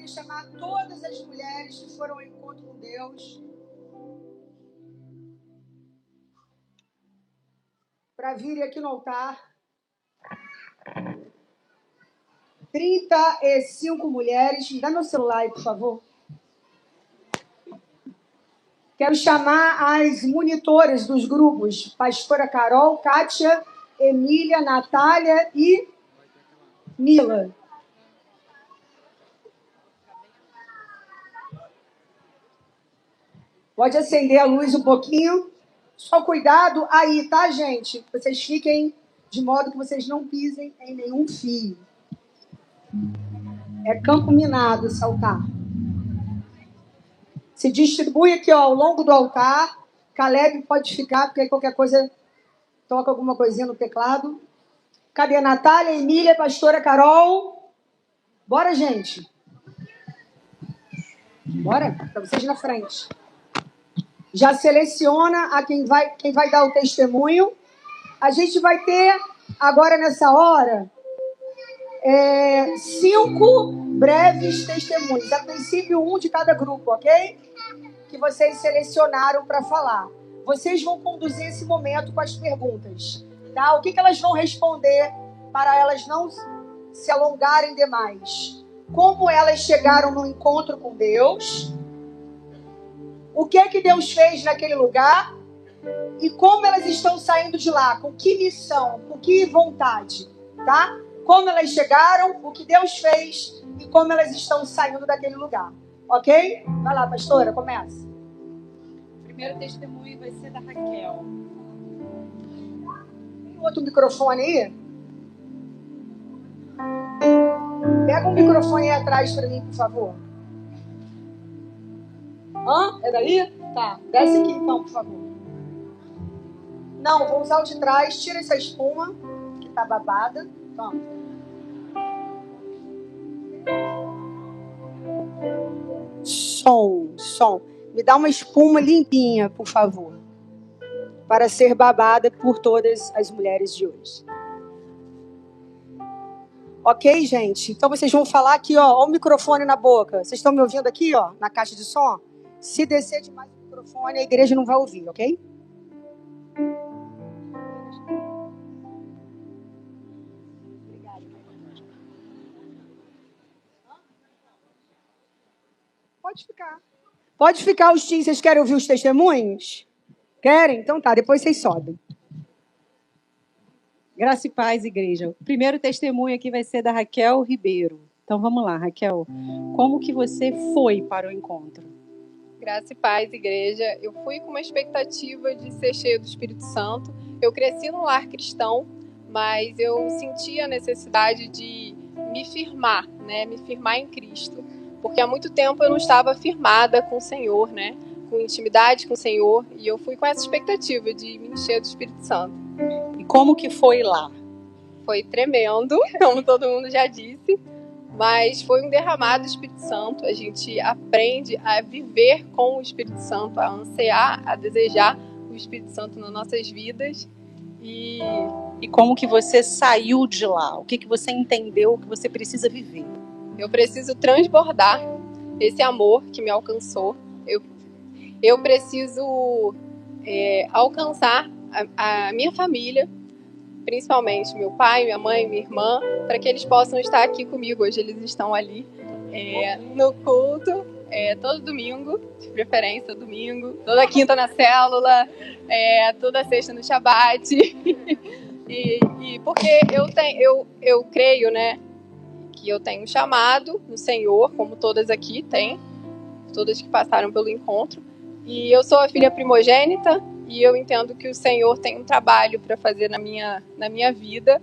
queria chamar todas as mulheres que foram ao encontro com Deus para virem aqui no altar. 35 mulheres. Me dá meu celular aí, por favor. Quero chamar as monitoras dos grupos. Pastora Carol, Kátia, Emília, Natália e Mila. Pode acender a luz um pouquinho. Só cuidado aí, tá, gente? Vocês fiquem de modo que vocês não pisem em nenhum fio. É campo minado esse altar. Se distribui aqui, ó, ao longo do altar. Caleb pode ficar, porque aí qualquer coisa toca alguma coisinha no teclado. Cadê a Natália, Emília, Pastora Carol? Bora, gente. Bora, para vocês na frente. Já seleciona a quem vai dar o testemunho. A gente vai ter, agora nessa hora, 5 breves testemunhos. A princípio, 1 de cada grupo, ok? Que vocês selecionaram para falar. Vocês vão conduzir esse momento com as perguntas, tá? O que elas vão responder para elas não se alongarem demais? Como elas chegaram no encontro com Deus? O que é que Deus fez naquele lugar? E como elas estão saindo de lá? Com que missão? Com que vontade? Tá? Como elas chegaram, o que Deus fez e como elas estão saindo daquele lugar. Ok? Vai lá, pastora, começa. O primeiro testemunho vai ser da Raquel. Tem outro microfone aí? Pega um microfone aí atrás para mim, por favor. É daí? Tá. Desce aqui então, por favor. Não, vou usar o de trás. Tira essa espuma, que tá babada. Toma. Som. Me dá uma espuma limpinha, por favor. Para ser babada por todas as mulheres de hoje. Ok, gente? Então vocês vão falar aqui, ó o microfone na boca. Vocês estão me ouvindo aqui, ó, na caixa de som? Se descer demais o microfone, a igreja não vai ouvir, ok? Obrigada. Pode ficar. Pode ficar os teens. Vocês querem ouvir os testemunhos? Querem? Então tá, depois vocês sobem. Graça e paz, igreja. O primeiro testemunho aqui vai ser da Raquel Ribeiro. Então vamos lá, Raquel. Como que você foi para o encontro? Graça e paz, igreja. Eu fui com uma expectativa de ser cheia do Espírito Santo. Eu cresci num lar cristão, mas eu senti a necessidade de me firmar, né? Me firmar em Cristo. Porque há muito tempo eu não estava firmada com o Senhor, né? Com intimidade com o Senhor. E eu fui com essa expectativa de me encher do Espírito Santo. E como que foi lá? Foi tremendo, como todo mundo já disse. Mas foi um derramado do Espírito Santo. A gente aprende a viver com o Espírito Santo, a ansiar, a desejar o Espírito Santo nas nossas vidas. E como que você saiu de lá? O que você entendeu que você precisa viver? Eu preciso transbordar esse amor que me alcançou. Eu preciso alcançar a minha família, principalmente meu pai, minha mãe, minha irmã, para que eles possam estar aqui comigo. Hoje eles estão ali no culto, todo domingo, de preferência domingo, toda quinta na célula, toda sexta no Shabbat. e porque eu creio, né, que eu tenho um chamado no Senhor, como todas aqui têm, todas que passaram pelo encontro. E eu sou a filha primogênita, e eu entendo que o Senhor tem um trabalho para fazer na minha vida,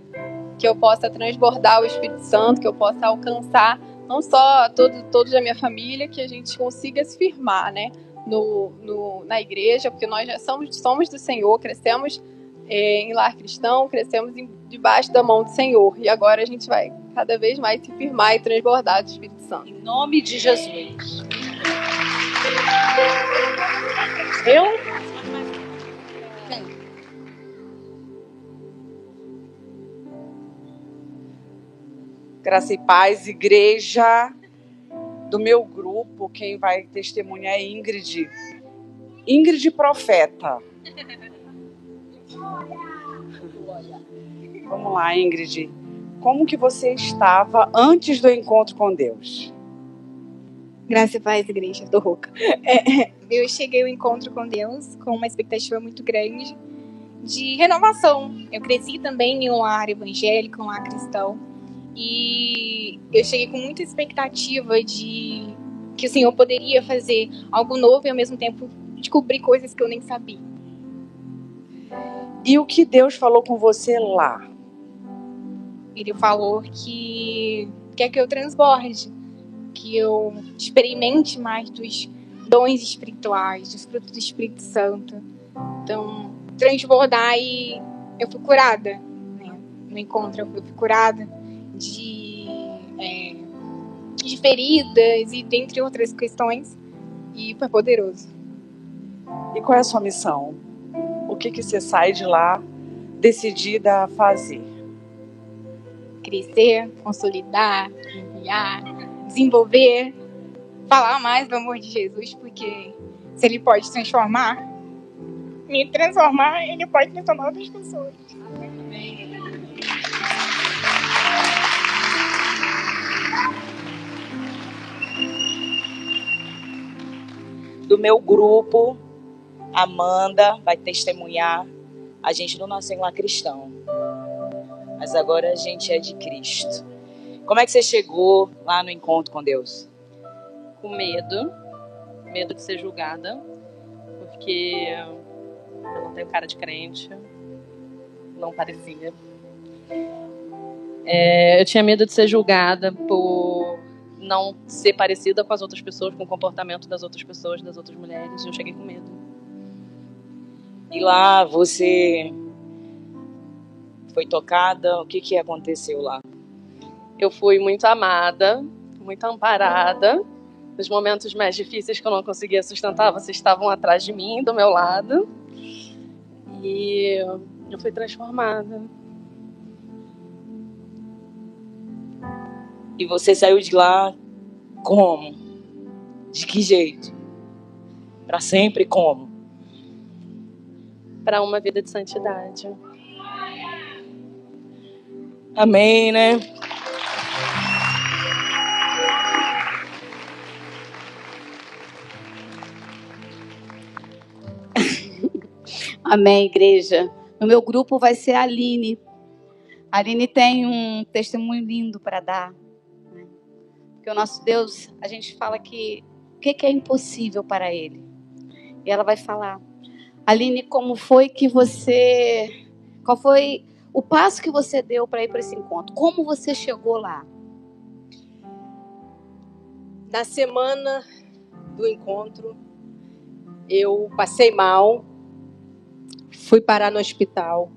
que eu possa transbordar o Espírito Santo, que eu possa alcançar não só todos da minha família, que a gente consiga se firmar, né, na igreja, porque nós já somos do Senhor, crescemos em lar cristão, crescemos debaixo da mão do Senhor, e agora a gente vai cada vez mais se firmar e transbordar do Espírito Santo. Em nome de Jesus. Graça e paz, igreja. Do meu grupo, quem vai testemunhar é Ingrid. Ingrid Profeta. Vamos lá, Ingrid. Como que você estava antes do encontro com Deus? Graça e paz, igreja, tô rouca. Eu cheguei ao encontro com Deus com uma expectativa muito grande de renovação. Eu cresci também em um lar evangélico, um lar cristão. E eu cheguei com muita expectativa de que o Senhor poderia fazer algo novo e ao mesmo tempo descobrir coisas que eu nem sabia. E o que Deus falou com você lá? Ele falou que quer que eu transborde, que eu experimente mais dos dons espirituais, dos frutos do Espírito Santo. Então, transbordar, e eu fui curada, né? No encontro eu fui curada de feridas e dentre outras questões, e foi poderoso. E qual é a sua missão? O que você sai de lá decidida a fazer? Crescer, consolidar, enviar, desenvolver, falar mais do amor de Jesus, porque se Ele pode transformar, me transformar, Ele pode transformar outras pessoas. Do meu grupo, Amanda vai testemunhar. A gente não nasceu em lar cristão, mas agora a gente é de Cristo. Como é que você chegou lá no encontro com Deus? Com medo de ser julgada, porque eu não tenho cara de crente, não parecia. Eu tinha medo de ser julgada por não ser parecida com as outras pessoas, com o comportamento das outras pessoas, das outras mulheres. Eu cheguei com medo. E lá você foi tocada? O que aconteceu lá? Eu fui muito amada, muito amparada. Nos momentos mais difíceis que eu não conseguia sustentar, vocês estavam atrás de mim, do meu lado. E eu fui transformada. E você saiu de lá como? De que jeito? Para sempre como? Para uma vida de santidade. Amém, né? Amém, igreja. No meu grupo vai ser a Aline. A Aline tem um testemunho lindo para dar. Né? Porque o nosso Deus, a gente fala que o que é impossível para Ele. E ela vai falar. Aline, como foi que você... Qual foi o passo que você deu para ir para esse encontro? Como você chegou lá? Na semana do encontro, eu passei mal, fui parar no hospital.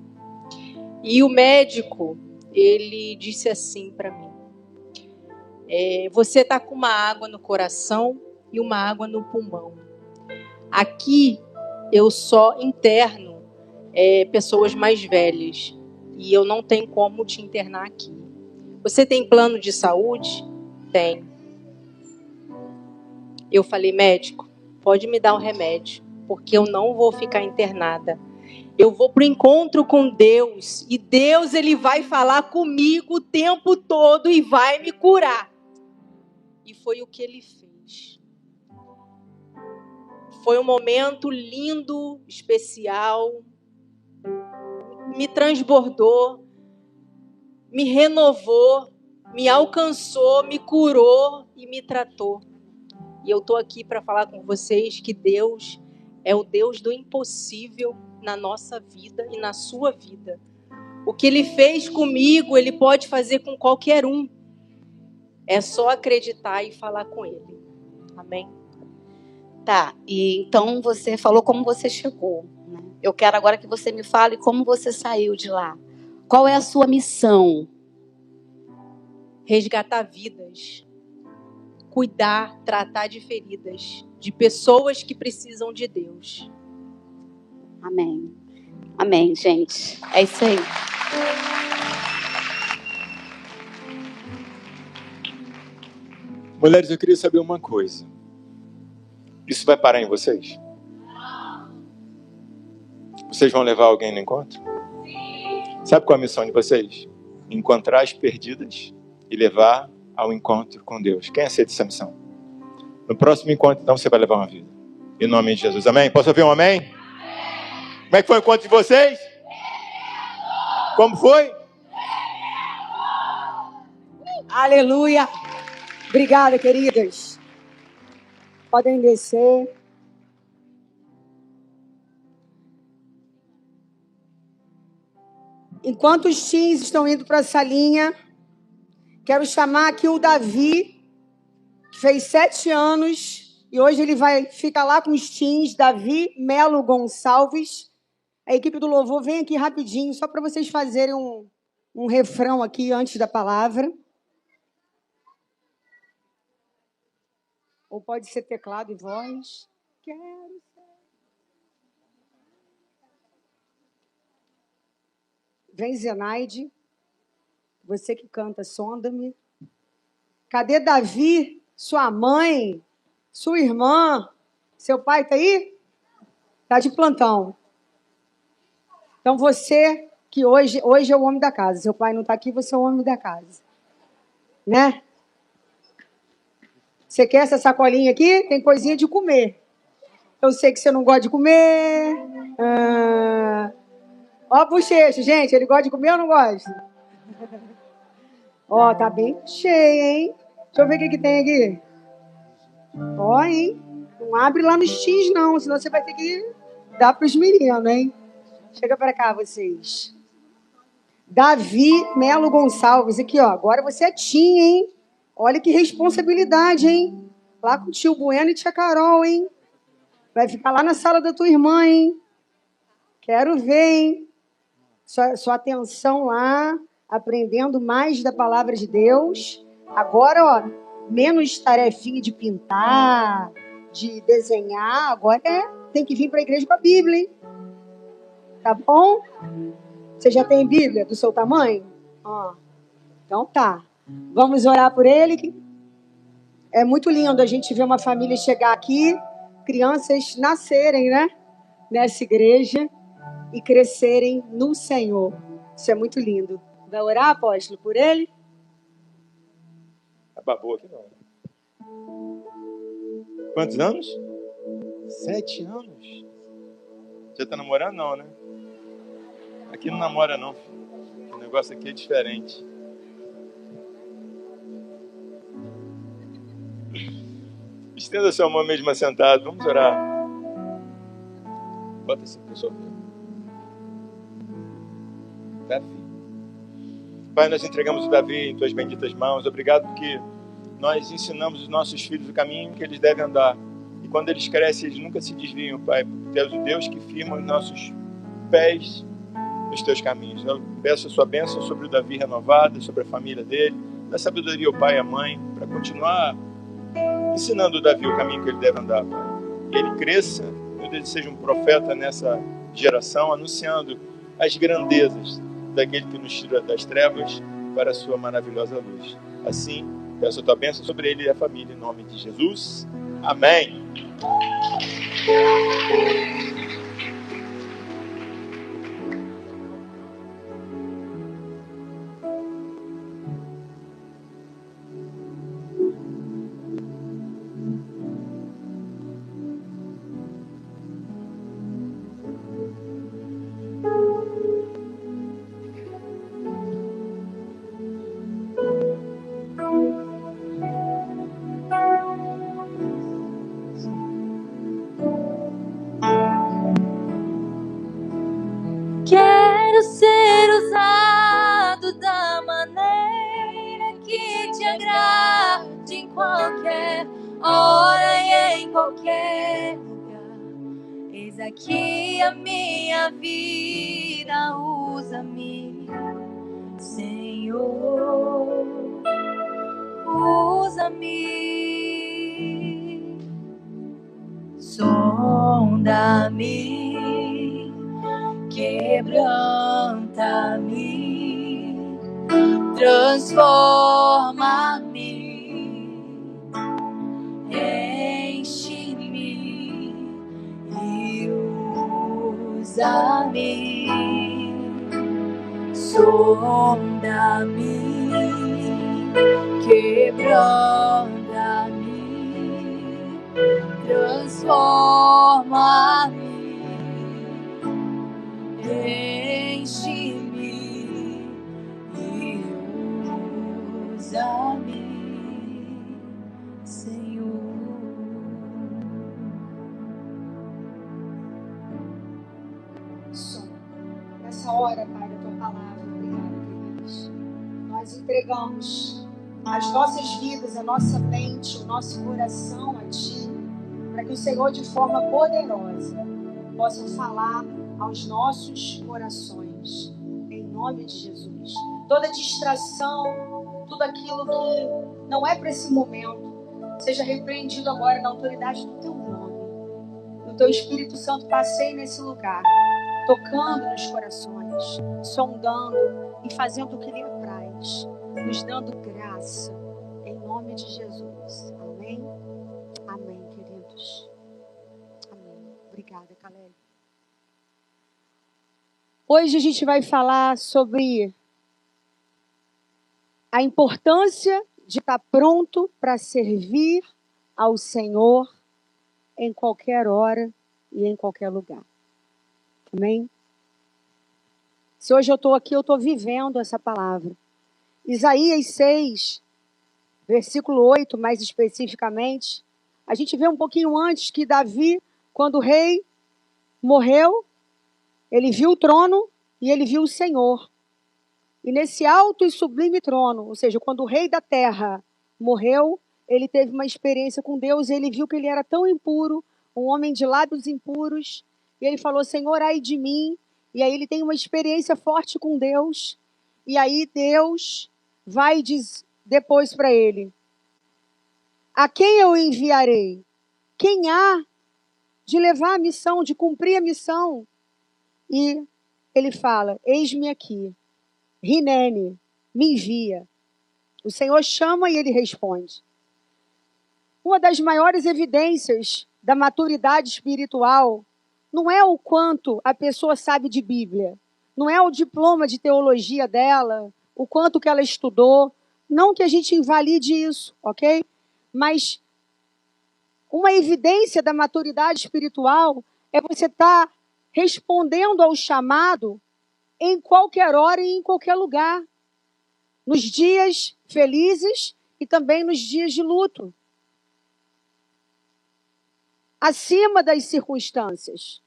E o médico, ele disse assim para mim: você está com uma água no coração e uma água no pulmão. Aqui eu só interno pessoas mais velhas e eu não tenho como te internar aqui. Você tem plano de saúde? Tem. Eu falei: médico, pode me dar um remédio, porque eu não vou ficar internada. Eu vou para o encontro com Deus e Deus, Ele vai falar comigo o tempo todo e vai me curar. E foi o que Ele fez. Foi um momento lindo, especial, me transbordou, me renovou, me alcançou, me curou e me tratou. E eu estou aqui para falar com vocês que Deus é o Deus do impossível na nossa vida e na sua vida. O que Ele fez comigo, Ele pode fazer com qualquer um. É só acreditar e falar com Ele. Amém? Tá, e então você falou como você chegou. Né? Eu quero agora que você me fale como você saiu de lá. Qual é a sua missão? Resgatar vidas. Cuidar, tratar de feridas. De pessoas que precisam de Deus. Amém. Amém, gente. É isso aí. Mulheres, eu queria saber uma coisa. Isso vai parar em vocês? Vocês vão levar alguém no encontro? Sabe qual é a missão de vocês? Encontrar as perdidas e levar ao encontro com Deus. Quem aceita essa missão? No próximo encontro, então, você vai levar uma vida. Em nome de Jesus. Amém? Posso ouvir um amém? Como é que foi o encontro de vocês? Como foi? Aleluia. Obrigada, queridas. Podem descer. Enquanto os teens estão indo para a salinha, quero chamar aqui o Davi, que fez 7 anos, e hoje ele vai ficar lá com os teens. Davi Melo Gonçalves. A equipe do louvor vem aqui rapidinho, só para vocês fazerem um refrão aqui antes da palavra. Ou pode ser teclado e voz. Quero ser. Vem, Zenaide. Você que canta, sonda-me. Cadê Davi? Sua mãe? Sua irmã? Seu pai está aí? Está de plantão. Então você, que hoje é o homem da casa. Seu pai não está aqui, você é o homem da casa. Né? Você quer essa sacolinha aqui? Tem coisinha de comer. Eu sei que você não gosta de comer. Ó a bochecha, gente. Ele gosta de comer ou não gosta? Ó, tá bem cheio, hein? Deixa eu ver o que tem aqui. Ó, hein? Não abre lá nos X, não. Senão você vai ter que dar pros meninos, hein? Chega pra cá, vocês. Davi Melo Gonçalves. Aqui, ó. Agora você é teen, hein? Olha que responsabilidade, hein? Lá com o tio Bueno e tia Carol, hein? Vai ficar lá na sala da tua irmã, hein? Quero ver, hein? Sua atenção lá, aprendendo mais da palavra de Deus. Agora, ó, menos tarefinha de pintar, de desenhar. Agora tem que vir para a igreja com a Bíblia, hein? Tá bom? Você já tem Bíblia do seu tamanho? Ó. Então tá. Vamos orar por ele. É muito lindo a gente ver uma família chegar aqui, crianças nascerem, né? Nessa igreja e crescerem no Senhor. Isso é muito lindo. Vai orar, apóstolo, por ele? Babou aqui não. Quantos anos? 7 anos. Já tá namorando, não, né? Aqui não namora, não. O negócio aqui é diferente. Estenda sua mão mesmo assentado. Vamos orar. Bota esse pessoal. Davi. Pai, nós entregamos o Davi em tuas benditas mãos. Obrigado porque nós ensinamos os nossos filhos o caminho que eles devem andar. E quando eles crescem, eles nunca se desviam, Pai. Tu és o Deus que firma os nossos pés nos teus caminhos. Eu peço a sua bênção sobre o Davi renovado, sobre a família dele. Dá sabedoria ao pai e à mãe para continuar ensinando o Davi o caminho que ele deve andar, Pai. Que ele cresça, meu Deus, seja um profeta nessa geração, anunciando as grandezas daquele que nos tira das trevas para a sua maravilhosa luz. Assim, peço a tua bênção sobre ele e a família, em nome de Jesus. Amém. Quero ser usado da maneira que te agrade em qualquer hora e em qualquer lugar. Eis aqui a minha vida, usa-me, Senhor, usa-me, sonda-me, quebranta-me, transforma-me, usa-me, sonda-me, quebranta-me, transforma-me, enche-me e usa-me, Senhor. Nessa hora, Pai, da Tua palavra, obrigado, queridos. Nós entregamos as nossas vidas, a nossa mente, o nosso coração a Ti, para que o Senhor, de forma poderosa, possa falar aos nossos corações, em nome de Jesus. Toda distração, tudo aquilo que não é para esse momento, seja repreendido agora na autoridade do Teu nome. O Teu Espírito Santo passeie nesse lugar, tocando nos corações, sondando e fazendo o que lhe apraz, nos dando graça, em nome de Jesus. Amém? Amém, queridos. Amém. Obrigada, Caleb. Hoje a gente vai falar sobre a importância de estar pronto para servir ao Senhor em qualquer hora e em qualquer lugar. Amém? Se hoje eu estou aqui, eu estou vivendo essa palavra. Isaías 6, versículo 8, mais especificamente, a gente vê um pouquinho antes que Davi, quando o rei morreu, ele viu o trono e ele viu o Senhor. E nesse alto e sublime trono, ou seja, quando o rei da terra morreu, ele teve uma experiência com Deus e ele viu que ele era tão impuro, um homem de lábios impuros, e ele falou, Senhor, ai de mim. E aí ele tem uma experiência forte com Deus. E aí Deus vai dizer depois para ele, a quem eu enviarei? Quem há de levar a missão, de cumprir a missão? E ele fala, eis-me aqui, Rinene, me envia. O Senhor chama e ele responde. Uma das maiores evidências da maturidade espiritual não é o quanto a pessoa sabe de Bíblia, não é o diploma de teologia dela, o quanto que ela estudou, não que a gente invalide isso, ok? Mas uma evidência da maturidade espiritual é você estar respondendo ao chamado em qualquer hora e em qualquer lugar, nos dias felizes e também nos dias de luto, acima das circunstâncias.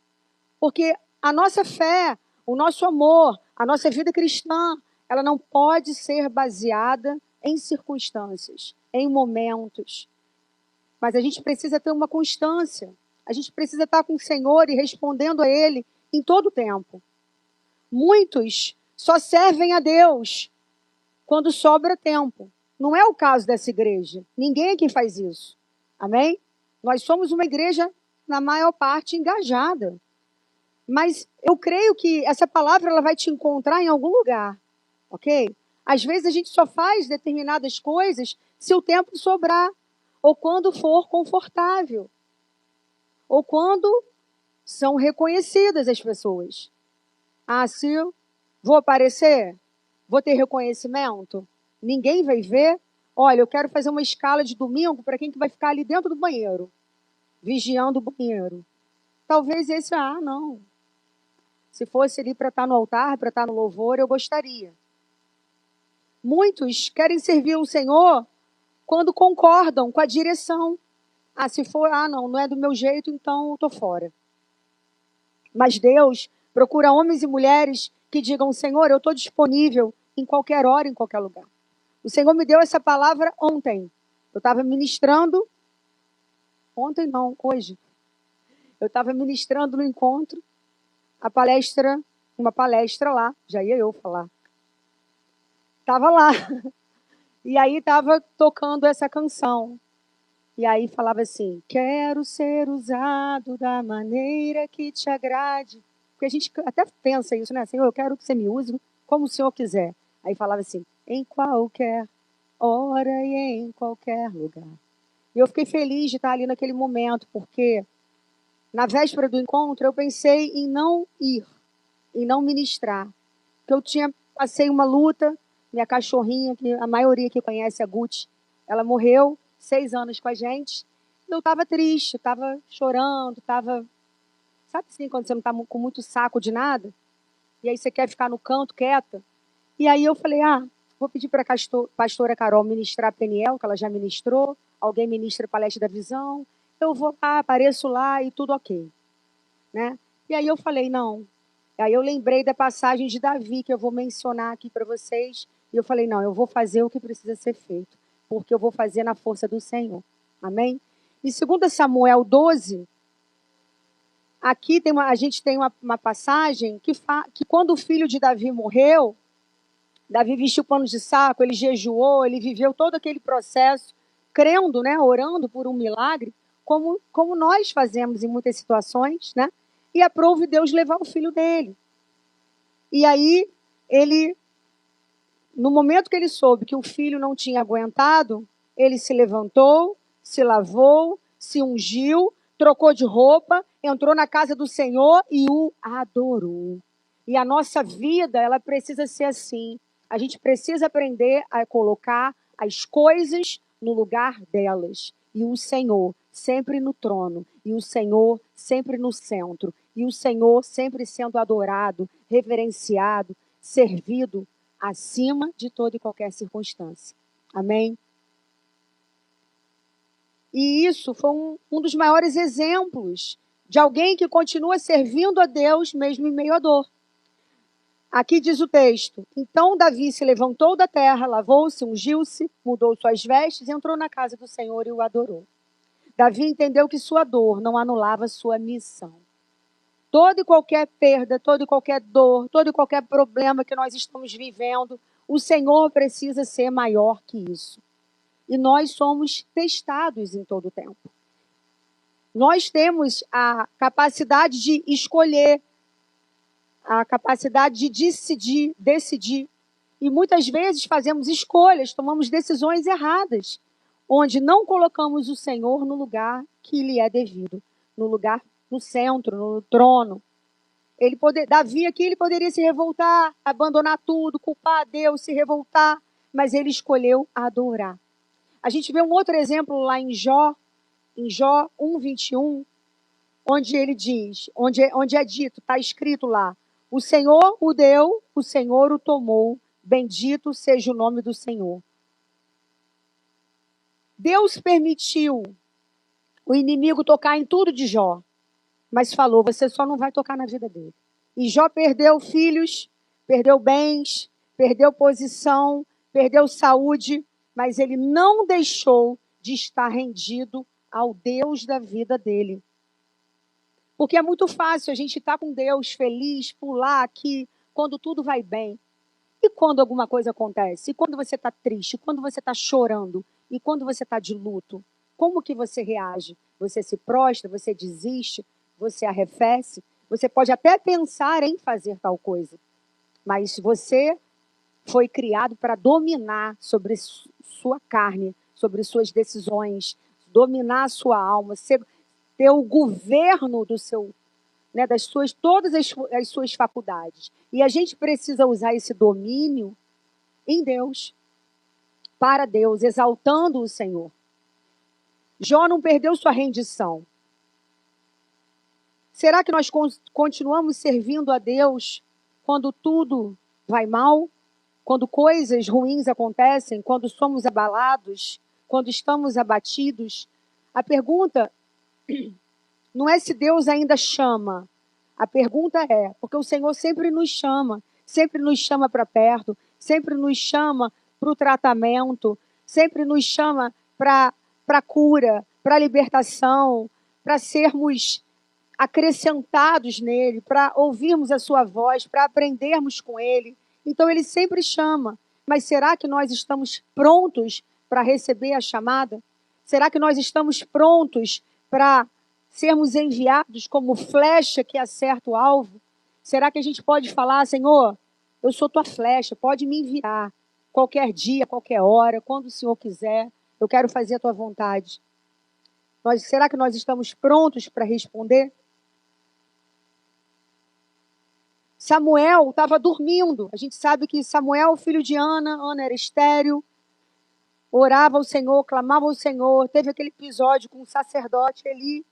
Porque a nossa fé, o nosso amor, a nossa vida cristã, ela não pode ser baseada em circunstâncias, em momentos. Mas a gente precisa ter uma constância. A gente precisa estar com o Senhor e respondendo a Ele em todo o tempo. Muitos só servem a Deus quando sobra tempo. Não é o caso dessa igreja. Ninguém aqui faz isso. Amém? Nós somos uma igreja, na maior parte, engajada. Mas eu creio que essa palavra ela vai te encontrar em algum lugar, ok? Às vezes a gente só faz determinadas coisas se o tempo sobrar, ou quando for confortável, ou quando são reconhecidas as pessoas. Ah, se eu vou aparecer, vou ter reconhecimento, ninguém vai ver. Olha, eu quero fazer uma escala de domingo para quem que vai ficar ali dentro do banheiro, vigiando o banheiro. Talvez esse, não. Se fosse ali para estar no altar, para estar no louvor, eu gostaria. Muitos querem servir o Senhor quando concordam com a direção. Se for, não é do meu jeito, então eu estou fora. Mas Deus procura homens e mulheres que digam, Senhor, eu estou disponível em qualquer hora, em qualquer lugar. O Senhor me deu essa palavra ontem. Eu estava ministrando, hoje. Eu estava ministrando no encontro, uma palestra lá, já ia eu falar. Estava lá. E aí estava tocando essa canção. E aí falava assim, quero ser usado da maneira que te agrade. Porque a gente até pensa isso, né? Senhor, eu quero que você me use como o Senhor quiser. Aí falava assim, em qualquer hora e em qualquer lugar. E eu fiquei feliz de estar ali naquele momento, porque na véspera do encontro, eu pensei em não ir, em não ministrar. Porque passei uma luta, minha cachorrinha, que a maioria que conhece, a Gucci, ela morreu 6 anos com a gente. Eu estava triste, estava chorando, estava... Sabe assim, quando você não está com muito saco de nada? E aí você quer ficar no canto, quieta? E aí eu falei, vou pedir para a pastora Carol ministrar a Peniel, que ela já ministrou. Alguém ministra a Palestra da Visão. Eu vou lá, apareço lá e tudo ok. Né? E aí eu falei, não. Aí eu lembrei da passagem de Davi, que eu vou mencionar aqui para vocês. E eu falei, não, eu vou fazer o que precisa ser feito. Porque eu vou fazer na força do Senhor. Amém? Em 2 Samuel 12, aqui a gente tem uma passagem que quando o filho de Davi morreu, Davi vestiu pano de saco, ele jejuou, ele viveu todo aquele processo, crendo, né, orando por um milagre, como nós fazemos em muitas situações, né? E aprove Deus levar o filho dele. E aí, no momento que ele soube que o filho não tinha aguentado, ele se levantou, se lavou, se ungiu, trocou de roupa, entrou na casa do Senhor e o adorou. E a nossa vida, ela precisa ser assim. A gente precisa aprender a colocar as coisas no lugar delas. E o Senhor sempre no trono. E o Senhor sempre no centro. E o Senhor sempre sendo adorado, reverenciado, servido, acima de toda e qualquer circunstância. Amém? E isso foi um dos maiores exemplos de alguém que continua servindo a Deus mesmo em meio à dor. Aqui diz o texto, então Davi se levantou da terra, lavou-se, ungiu-se, mudou suas vestes, entrou na casa do Senhor e o adorou. Davi entendeu que sua dor não anulava sua missão. Toda e qualquer perda, toda e qualquer dor, todo e qualquer problema que nós estamos vivendo, o Senhor precisa ser maior que isso. E nós somos testados em todo o tempo. Nós temos a capacidade de escolher, a capacidade de decidir. E muitas vezes fazemos escolhas, tomamos decisões erradas, onde não colocamos o Senhor no lugar que lhe é devido, no lugar, no centro, no trono. Davi aqui, ele poderia se revoltar, abandonar tudo, culpar a Deus, se revoltar, mas ele escolheu adorar. A gente vê um outro exemplo lá em Jó 1:21, onde ele diz, onde é dito, está escrito lá, o Senhor o deu, o Senhor o tomou, bendito seja o nome do Senhor. Deus permitiu o inimigo tocar em tudo de Jó, mas falou, você só não vai tocar na vida dele. E Jó perdeu filhos, perdeu bens, perdeu posição, perdeu saúde, mas ele não deixou de estar rendido ao Deus da vida dele. Porque é muito fácil a gente estar com Deus feliz, pular aqui, quando tudo vai bem. E quando alguma coisa acontece? E quando você está triste? Quando você está chorando? E quando você está de luto? Como que você reage? Você se prostra? Você desiste? Você arrefece? Você pode até pensar em fazer tal coisa. Mas você foi criado para dominar sobre sua carne, sobre suas decisões, dominar a sua alma, ter o governo do seu, né, todas as suas faculdades. E a gente precisa usar esse domínio em Deus, para Deus, exaltando o Senhor. Jó não perdeu sua rendição. Será que nós continuamos servindo a Deus quando tudo vai mal? Quando coisas ruins acontecem? Quando somos abalados? Quando estamos abatidos? A pergunta não é se Deus ainda chama. A pergunta é, porque o Senhor sempre nos chama para perto, sempre nos chama para o tratamento, sempre nos chama para a cura, para a libertação, para sermos acrescentados nele, para ouvirmos a sua voz, para aprendermos com ele. Então ele sempre chama. Mas será que nós estamos prontos para receber a chamada? Será que nós estamos prontos para sermos enviados como flecha que acerta o alvo? Será que a gente pode falar, Senhor, eu sou tua flecha, pode me enviar qualquer dia, qualquer hora, quando o Senhor quiser, eu quero fazer a tua vontade. Será que nós estamos prontos para responder? Samuel estava dormindo. A gente sabe que Samuel, filho de Ana, Ana era estéril, orava ao Senhor, clamava ao Senhor. Teve aquele episódio com o sacerdote Eli,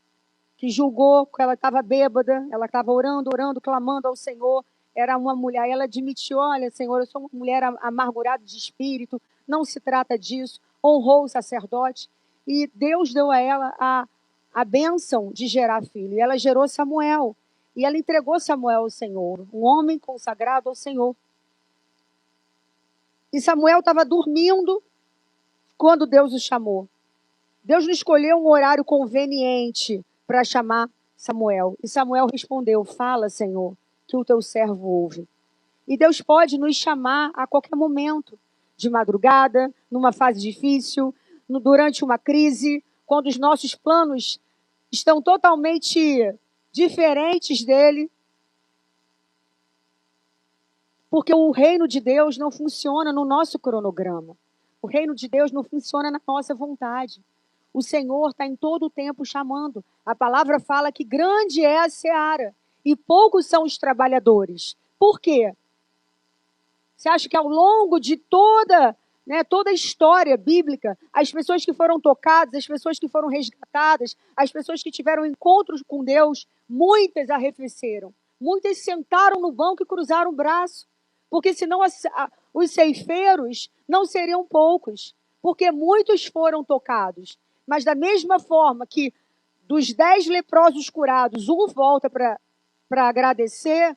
que julgou que ela estava bêbada, ela estava orando, clamando ao Senhor. Era uma mulher, ela admitiu, olha, Senhor, eu sou uma mulher amargurada de espírito, não se trata disso. Honrou o sacerdote e Deus deu a ela a bênção de gerar filho. E ela gerou Samuel. E ela entregou Samuel ao Senhor, um homem consagrado ao Senhor. E Samuel estava dormindo quando Deus o chamou. Deus não escolheu um horário conveniente para chamar Samuel. E Samuel respondeu, fala, Senhor, que o teu servo ouve. E Deus pode nos chamar a qualquer momento, de madrugada, numa fase difícil, durante uma crise, quando os nossos planos estão totalmente diferentes dele. Porque o reino de Deus não funciona no nosso cronograma. O reino de Deus não funciona na nossa vontade. O Senhor está em todo o tempo chamando. A palavra fala que grande é a seara e poucos são os trabalhadores. Por quê? Você acha que ao longo de toda a história bíblica, as pessoas que foram tocadas, as pessoas que foram resgatadas, as pessoas que tiveram encontros com Deus, muitas arrefeceram. Muitas sentaram no banco e cruzaram o braço. Porque senão os ceifeiros não seriam poucos. Porque muitos foram tocados. Mas da mesma forma que dos 10 leprosos curados, um volta para agradecer,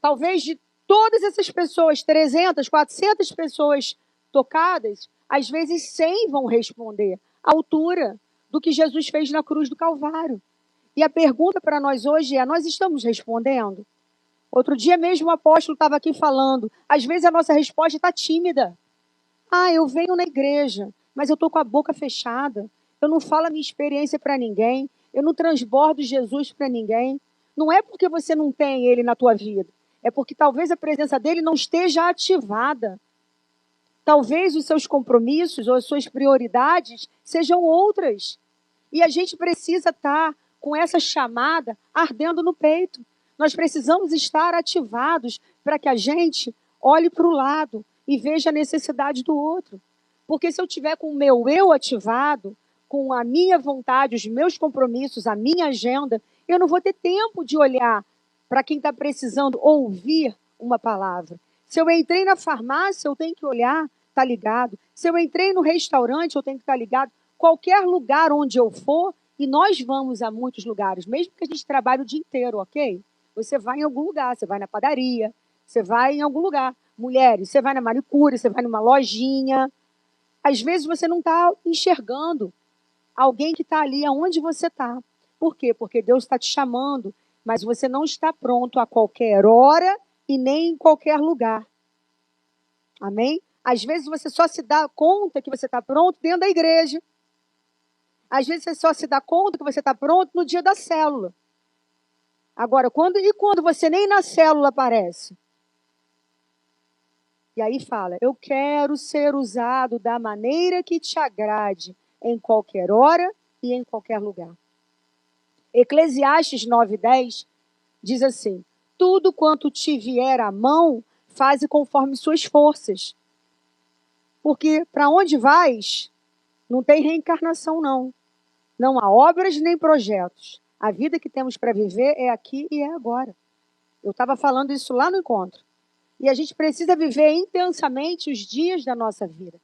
talvez de todas essas pessoas, 300, 400 pessoas tocadas, às vezes 100 vão responder à altura do que Jesus fez na cruz do Calvário. E a pergunta para nós hoje é, nós estamos respondendo? Outro dia mesmo o apóstolo estava aqui falando, às vezes a nossa resposta está tímida. Eu venho na igreja, mas eu estou com a boca fechada. Eu não falo a minha experiência para ninguém. Eu não transbordo Jesus para ninguém. Não é porque você não tem ele na tua vida. É porque talvez a presença dele não esteja ativada. Talvez os seus compromissos ou as suas prioridades sejam outras. E a gente precisa estar com essa chamada ardendo no peito. Nós precisamos estar ativados para que a gente olhe para o lado e veja a necessidade do outro. Porque se eu tiver com o meu eu ativado, com a minha vontade, os meus compromissos, a minha agenda, eu não vou ter tempo de olhar para quem está precisando ouvir uma palavra. Se eu entrei na farmácia, eu tenho que olhar, tá ligado. Se eu entrei no restaurante, eu tenho que estar ligado. Qualquer lugar onde eu for, e nós vamos a muitos lugares, mesmo que a gente trabalhe o dia inteiro, ok? Você vai em algum lugar, você vai na padaria, você vai em algum lugar. Mulheres, você vai na manicure, você vai numa lojinha. Às vezes você não está enxergando alguém que está ali aonde você está. Por quê? Porque Deus está te chamando, mas você não está pronto a qualquer hora e nem em qualquer lugar. Amém? Às vezes você só se dá conta que você está pronto dentro da igreja. Às vezes você só se dá conta que você está pronto no dia da célula. Agora, quando você nem na célula aparece? E aí fala, eu quero ser usado da maneira que te agrade, em qualquer hora e em qualquer lugar. Eclesiastes 9:10 diz assim, tudo quanto te vier à mão, faze conforme suas forças. Porque para onde vais, não tem reencarnação não. Não há obras nem projetos. A vida que temos para viver é aqui e é agora. Eu estava falando isso lá no encontro. E a gente precisa viver intensamente os dias da nossa vida.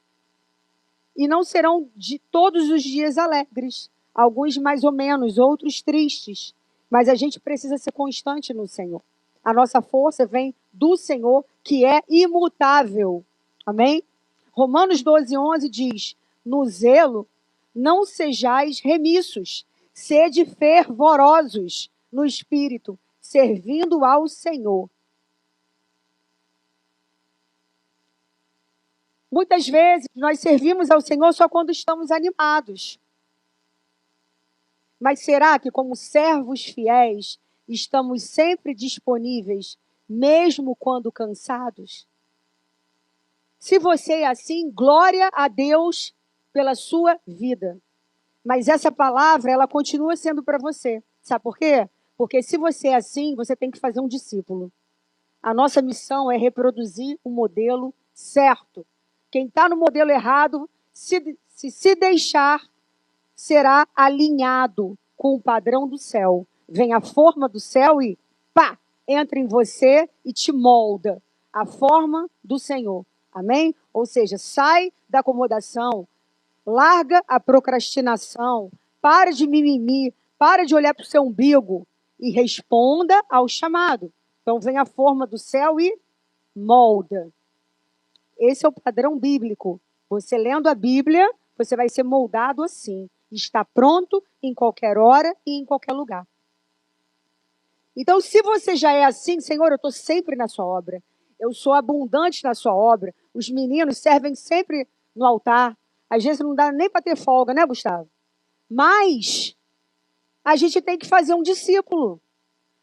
E não serão de todos os dias alegres. Alguns mais ou menos, outros tristes. Mas a gente precisa ser constante no Senhor. A nossa força vem do Senhor, que é imutável. Amém? Romanos 12:11 diz, no zelo não sejais remissos, sede fervorosos no espírito, servindo ao Senhor. Muitas vezes nós servimos ao Senhor só quando estamos animados. Mas será que como servos fiéis estamos sempre disponíveis, mesmo quando cansados? Se você é assim, glória a Deus pela sua vida. Mas essa palavra, ela continua sendo para você. Sabe por quê? Porque se você é assim, você tem que fazer um discípulo. A nossa missão é reproduzir o modelo certo. Quem está no modelo errado, se deixar, será alinhado com o padrão do céu. Vem a forma do céu e pá, entra em você e te molda a forma do Senhor. Amém? Ou seja, sai da acomodação, larga a procrastinação, para de mimimi, para de olhar para o seu umbigo e responda ao chamado. Então vem a forma do céu e molda. Esse é o padrão bíblico. Você lendo a Bíblia, você vai ser moldado assim. Está pronto em qualquer hora e em qualquer lugar. Então, se você já é assim, Senhor, eu estou sempre na sua obra. Eu sou abundante na sua obra. Os meninos servem sempre no altar. Às vezes não dá nem para ter folga, né, Gustavo? Mas a gente tem que fazer um discípulo.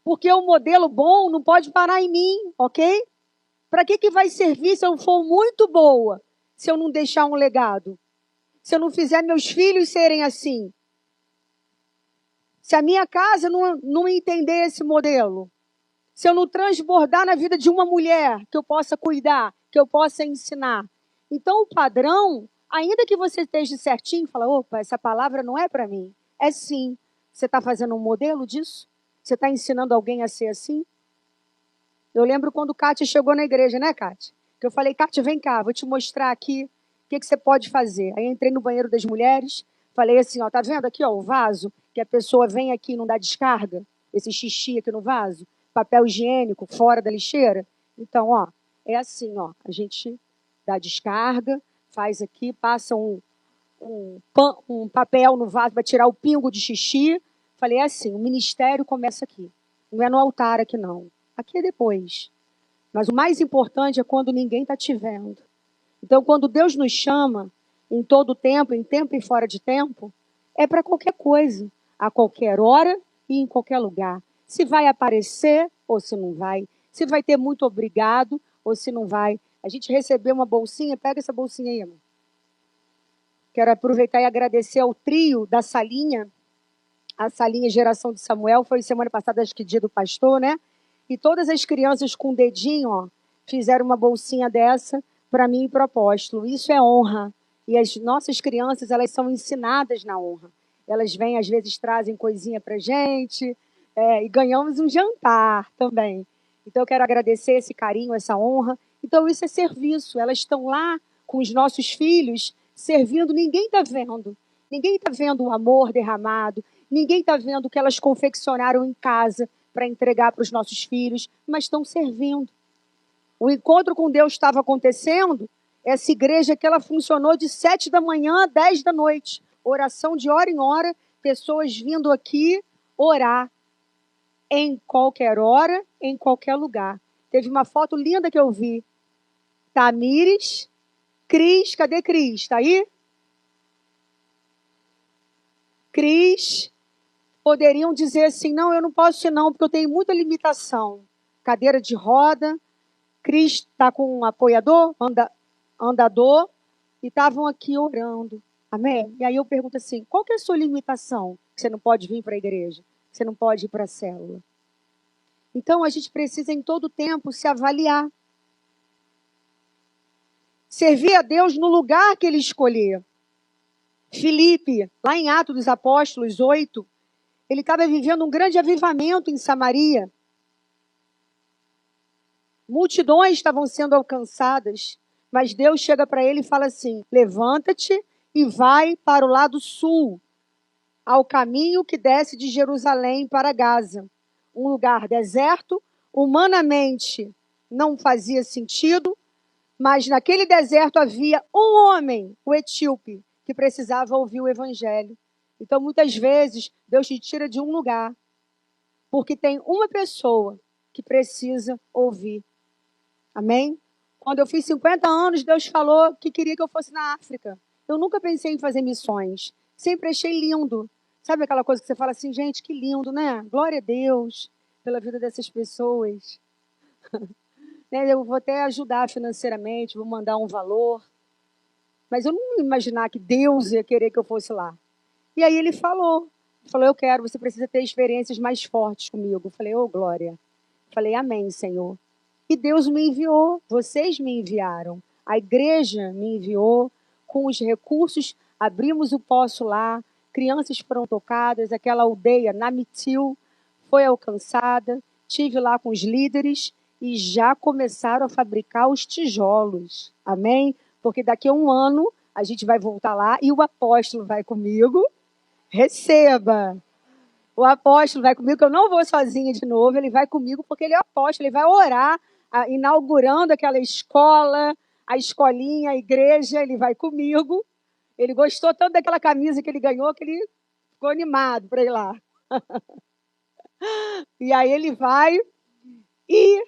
Porque o modelo bom não pode parar em mim, ok? Para que vai servir se eu for muito boa, se eu não deixar um legado? Se eu não fizer meus filhos serem assim? Se a minha casa não entender esse modelo? Se eu não transbordar na vida de uma mulher que eu possa cuidar, que eu possa ensinar? Então o padrão, ainda que você esteja certinho, fala, opa, essa palavra não é para mim. É sim. Você está fazendo um modelo disso? Você está ensinando alguém a ser assim? Eu lembro quando Kátia chegou na igreja, né, Kátia? Que eu falei, Kátia, vem cá, vou te mostrar aqui o que você pode fazer. Aí entrei no banheiro das mulheres, falei assim, ó, tá vendo aqui, ó, o vaso, que a pessoa vem aqui e não dá descarga? Esse xixi aqui no vaso, papel higiênico fora da lixeira? Então, ó, é assim, ó, a gente dá descarga, faz aqui, passa um papel no vaso para tirar o pingo de xixi. Falei, é assim, o ministério começa aqui. Não é no altar aqui, não. Aqui é depois. Mas o mais importante é quando ninguém está te vendo. Então, quando Deus nos chama, em todo tempo, em tempo e fora de tempo, é para qualquer coisa, a qualquer hora e em qualquer lugar. Se vai aparecer ou se não vai. Se vai ter muito obrigado ou se não vai. A gente recebeu uma bolsinha, pega essa bolsinha aí, amor. Quero aproveitar e agradecer ao trio da salinha. A salinha Geração de Samuel, foi semana passada, acho que dia do pastor, né? E todas as crianças com o dedinho, ó, fizeram uma bolsinha dessa para mim e para o apóstolo. Isso é honra. E as nossas crianças, elas são ensinadas na honra. Elas vêm, às vezes, trazem coisinha para gente. E ganhamos um jantar também. Então, eu quero agradecer esse carinho, essa honra. Então, isso é serviço. Elas estão lá com os nossos filhos, servindo. Ninguém está vendo. Ninguém está vendo o amor derramado. Ninguém está vendo o que elas confeccionaram em casa para entregar para os nossos filhos, mas estão servindo. O encontro com Deus estava acontecendo, essa igreja que ela funcionou de 7 da manhã a 10 da noite. Oração de hora em hora, pessoas vindo aqui orar. Em qualquer hora, em qualquer lugar. Teve uma foto linda que eu vi. Tamires, Cris, cadê Cris? Está aí? Cris, poderiam dizer assim, não, eu não posso ir não, porque eu tenho muita limitação. Cadeira de roda, Cris está com um apoiador, andador, e estavam aqui orando. Amém? E aí eu pergunto assim, qual que é a sua limitação? Que você não pode vir para a igreja, que você não pode ir para a célula. Então a gente precisa em todo tempo se avaliar. Servir a Deus no lugar que Ele escolher. Filipe, lá em Atos dos Apóstolos 8, ele estava vivendo um grande avivamento em Samaria. Multidões estavam sendo alcançadas, mas Deus chega para ele e fala assim, levanta-te e vai para o lado sul, ao caminho que desce de Jerusalém para Gaza. Um lugar deserto, humanamente não fazia sentido, mas naquele deserto havia um homem, o etíope, que precisava ouvir o evangelho. Então, muitas vezes, Deus te tira de um lugar, porque tem uma pessoa que precisa ouvir. Amém? Quando eu fiz 50 anos, Deus falou que queria que eu fosse na África. Eu nunca pensei em fazer missões. Sempre achei lindo. Sabe aquela coisa que você fala assim, gente, que lindo, né? Glória a Deus pela vida dessas pessoas. Eu vou até ajudar financeiramente, vou mandar um valor. Mas eu não ia imaginar que Deus ia querer que eu fosse lá. E aí ele falou, Ele falou, eu quero, você precisa ter experiências mais fortes comigo. Eu falei, ô glória. Eu falei, amém, Senhor. E Deus me enviou, vocês me enviaram. A igreja me enviou com os recursos, abrimos o poço lá, crianças foram tocadas, aquela aldeia, Namitil, foi alcançada. Estive lá com os líderes e já começaram a fabricar os tijolos. Amém? Porque daqui a um ano a gente vai voltar lá e o apóstolo vai comigo. Receba! O apóstolo vai comigo, que eu não vou sozinha de novo, ele vai comigo porque ele é apóstolo, ele vai orar, inaugurando aquela escola, a escolinha, a igreja, ele vai comigo. Ele gostou tanto daquela camisa que ele ganhou que ele ficou animado para ir lá. E aí ele vai e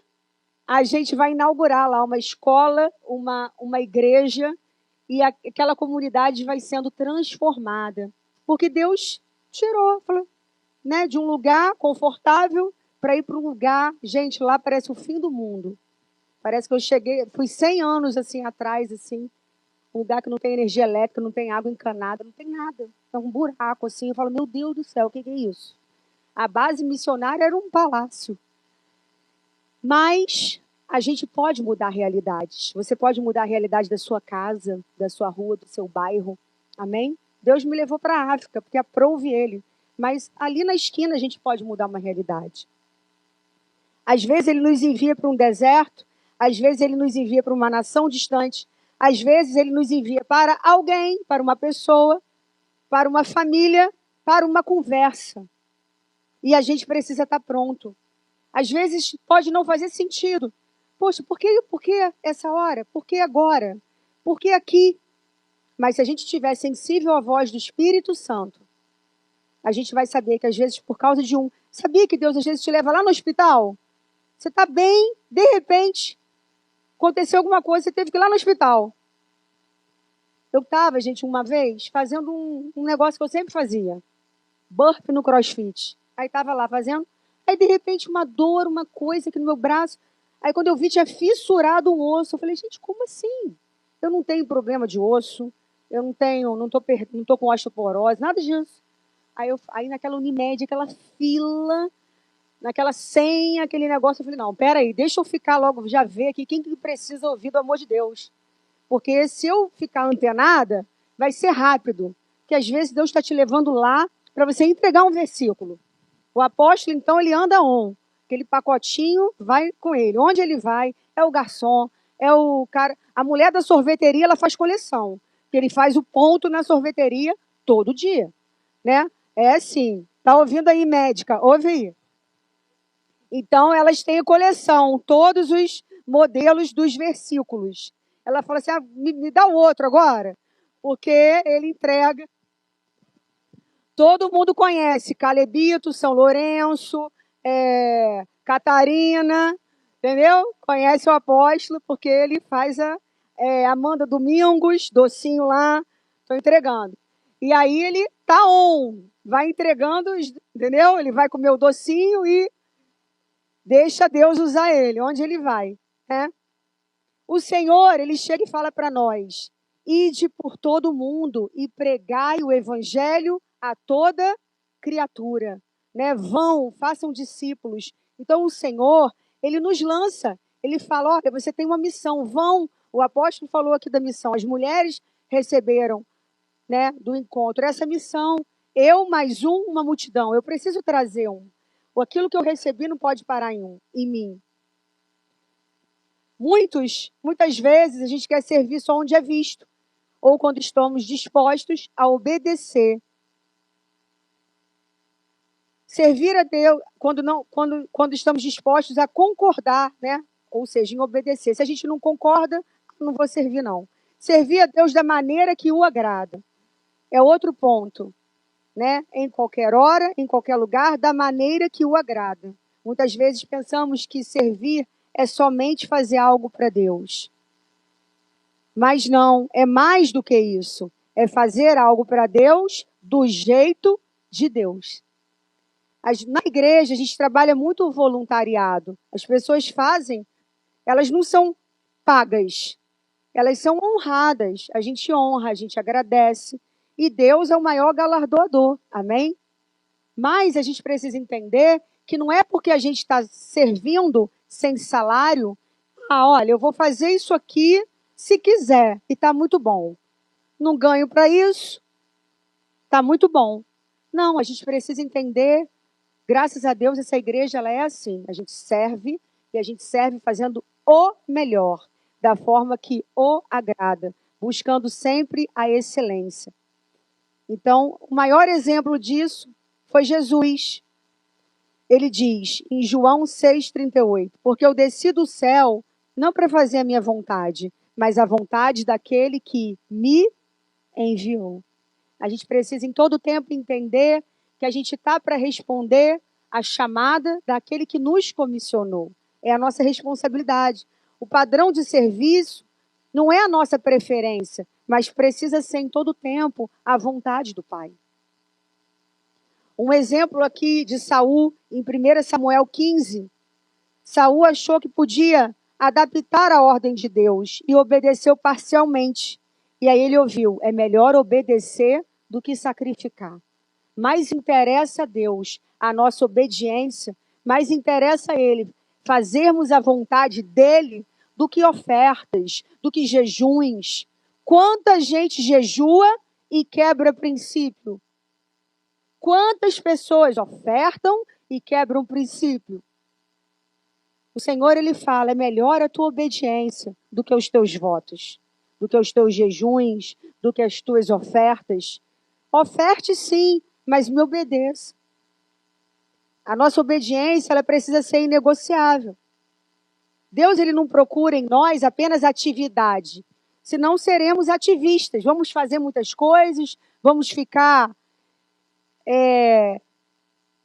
a gente vai inaugurar lá uma escola, uma igreja, e aquela comunidade vai sendo transformada. Porque Deus tirou, falou, né, de um lugar confortável para ir para um lugar, gente, lá parece o fim do mundo. Parece que eu cheguei, fui 100 anos assim atrás, assim, um lugar que não tem energia elétrica, não tem água encanada, não tem nada. É um buraco assim, eu falo, meu Deus do céu, o que é isso? A base missionária era um palácio. Mas a gente pode mudar realidades. Você pode mudar a realidade da sua casa, da sua rua, do seu bairro. Amém? Deus me levou para a África, porque aprouve ele. Mas ali na esquina a gente pode mudar uma realidade. Às vezes ele nos envia para um deserto, às vezes ele nos envia para uma nação distante, às vezes ele nos envia para alguém, para uma pessoa, para uma família, para uma conversa. E a gente precisa estar pronto. Às vezes pode não fazer sentido. Poxa, por que essa hora? Por que agora? Por que aqui? Mas se a gente estiver sensível à voz do Espírito Santo, a gente vai saber que às vezes por causa de Sabia que Deus às vezes te leva lá no hospital? Você está bem, de repente, aconteceu alguma coisa, você teve que ir lá no hospital. Eu estava, gente, uma vez, fazendo um negócio que eu sempre fazia. Burp no CrossFit. Aí estava lá fazendo. Aí, de repente, uma dor, uma coisa aqui no meu braço. Aí, quando eu vi, tinha fissurado um osso. Eu falei, gente, como assim? Eu não tenho problema de osso. Eu não tô com osteoporose, nada disso. Aí naquela Unimed, aquela fila, naquela senha, aquele negócio, eu falei, não, peraí, deixa eu ficar logo, já ver aqui quem que precisa ouvir do amor de Deus. Porque se eu ficar antenada, vai ser rápido. Porque às vezes Deus está te levando lá para você entregar um versículo. O apóstolo, então, ele anda aquele pacotinho vai com ele. Onde ele vai, é o garçom, é o cara. A mulher da sorveteria, ela faz coleção. Que ele faz o ponto na sorveteria todo dia. Né? É assim. Tá ouvindo aí, médica? Ouve aí. Então, elas têm coleção, todos os modelos dos versículos. Ela fala assim, me dá o outro agora. Porque ele entrega. Todo mundo conhece Calebito, São Lourenço, Catarina, entendeu? Conhece o apóstolo, porque ele faz Amanda Domingos, docinho lá, estou entregando. E aí ele tá vai entregando, entendeu? Ele vai comer o docinho e deixa Deus usar ele, onde ele vai. Né? O Senhor, ele chega e fala para nós, ide por todo o mundo e pregai o evangelho a toda criatura. Né? Vão, façam discípulos. Então o Senhor, ele nos lança, ele fala, olha, você tem uma missão, vão. O apóstolo falou aqui da missão, as mulheres receberam, né, do encontro essa missão, eu mais uma multidão, eu preciso trazer aquilo que eu recebi não pode parar em mim. Muitas vezes a gente quer servir só onde é visto, ou quando estamos dispostos a obedecer. Servir a Deus quando estamos dispostos a concordar, né? Ou seja, em obedecer. Se a gente não concorda, não vou servir, não. Servir a Deus da maneira que o agrada. É outro ponto. Né? Em qualquer hora, em qualquer lugar, da maneira que o agrada. Muitas vezes pensamos que servir é somente fazer algo para Deus. Mas não, é mais do que isso. É fazer algo para Deus do jeito de Deus. Na igreja, a gente trabalha muito o voluntariado. As pessoas fazem, elas não são pagas. Elas são honradas. A gente honra, a gente agradece. E Deus é o maior galardoador. Amém? Mas a gente precisa entender que não é porque a gente está servindo sem salário, olha, eu vou fazer isso aqui se quiser, e está muito bom. Não ganho para isso, está muito bom. Não, a gente precisa entender, graças a Deus, essa igreja ela é assim. A gente serve, e a gente serve fazendo o melhor, da forma que o agrada, buscando sempre a excelência. Então, o maior exemplo disso foi Jesus. Ele diz em João 6,38, porque eu desci do céu não para fazer a minha vontade, mas a vontade daquele que me enviou. A gente precisa em todo tempo entender que a gente está para responder à chamada daquele que nos comissionou. É a nossa responsabilidade. O padrão de serviço não é a nossa preferência, mas precisa ser em todo tempo a vontade do Pai. Um exemplo aqui de Saul, em 1 Samuel 15. Saul achou que podia adaptar a ordem de Deus e obedeceu parcialmente. E aí ele ouviu, é melhor obedecer do que sacrificar. Mais interessa a Deus a nossa obediência, mais interessa a Ele fazermos a vontade dEle do que ofertas, do que jejuns. Quanta gente jejua e quebra princípio? Quantas pessoas ofertam e quebram princípio? O Senhor, Ele fala, é melhor a tua obediência do que os teus votos, do que os teus jejuns, do que as tuas ofertas. Oferte sim, mas me obedeça. A nossa obediência, ela precisa ser inegociável. Deus, Ele não procura em nós apenas atividade, senão seremos ativistas. Vamos fazer muitas coisas, vamos ficar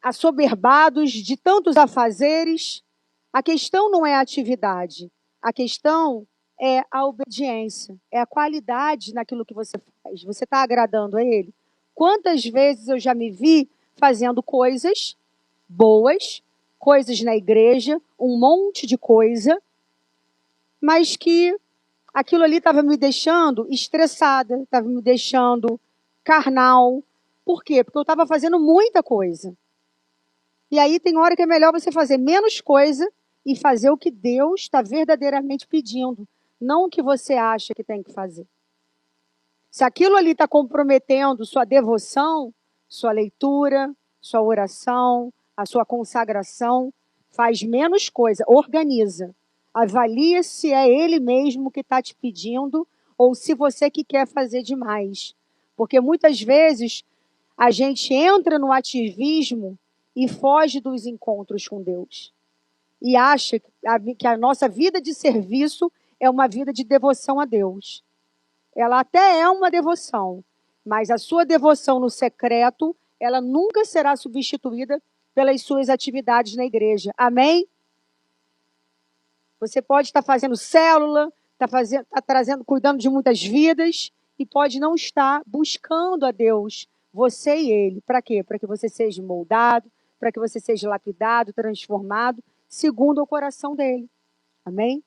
assoberbados de tantos afazeres. A questão não é a atividade, a questão é a obediência, é a qualidade naquilo que você faz. Você está agradando a Ele? Quantas vezes eu já me vi fazendo coisas boas, coisas na igreja, um monte de coisa, mas que aquilo ali estava me deixando estressada, estava me deixando carnal. Por quê? Porque eu estava fazendo muita coisa. E aí tem hora que é melhor você fazer menos coisa e fazer o que Deus está verdadeiramente pedindo, não o que você acha que tem que fazer. Se aquilo ali está comprometendo sua devoção, sua leitura, sua oração, a sua consagração, faz menos coisa, organiza. Avalia se é Ele mesmo que está te pedindo ou se você que quer fazer demais. Porque muitas vezes a gente entra no ativismo e foge dos encontros com Deus. E acha que a nossa vida de serviço é uma vida de devoção a Deus. Ela até é uma devoção, mas a sua devoção no secreto, ela nunca será substituída pelas suas atividades na igreja. Amém? Você pode estar fazendo célula, cuidando de muitas vidas e pode não estar buscando a Deus, você e Ele. Para quê? Para que você seja moldado, para que você seja lapidado, transformado, segundo o coração dele. Amém?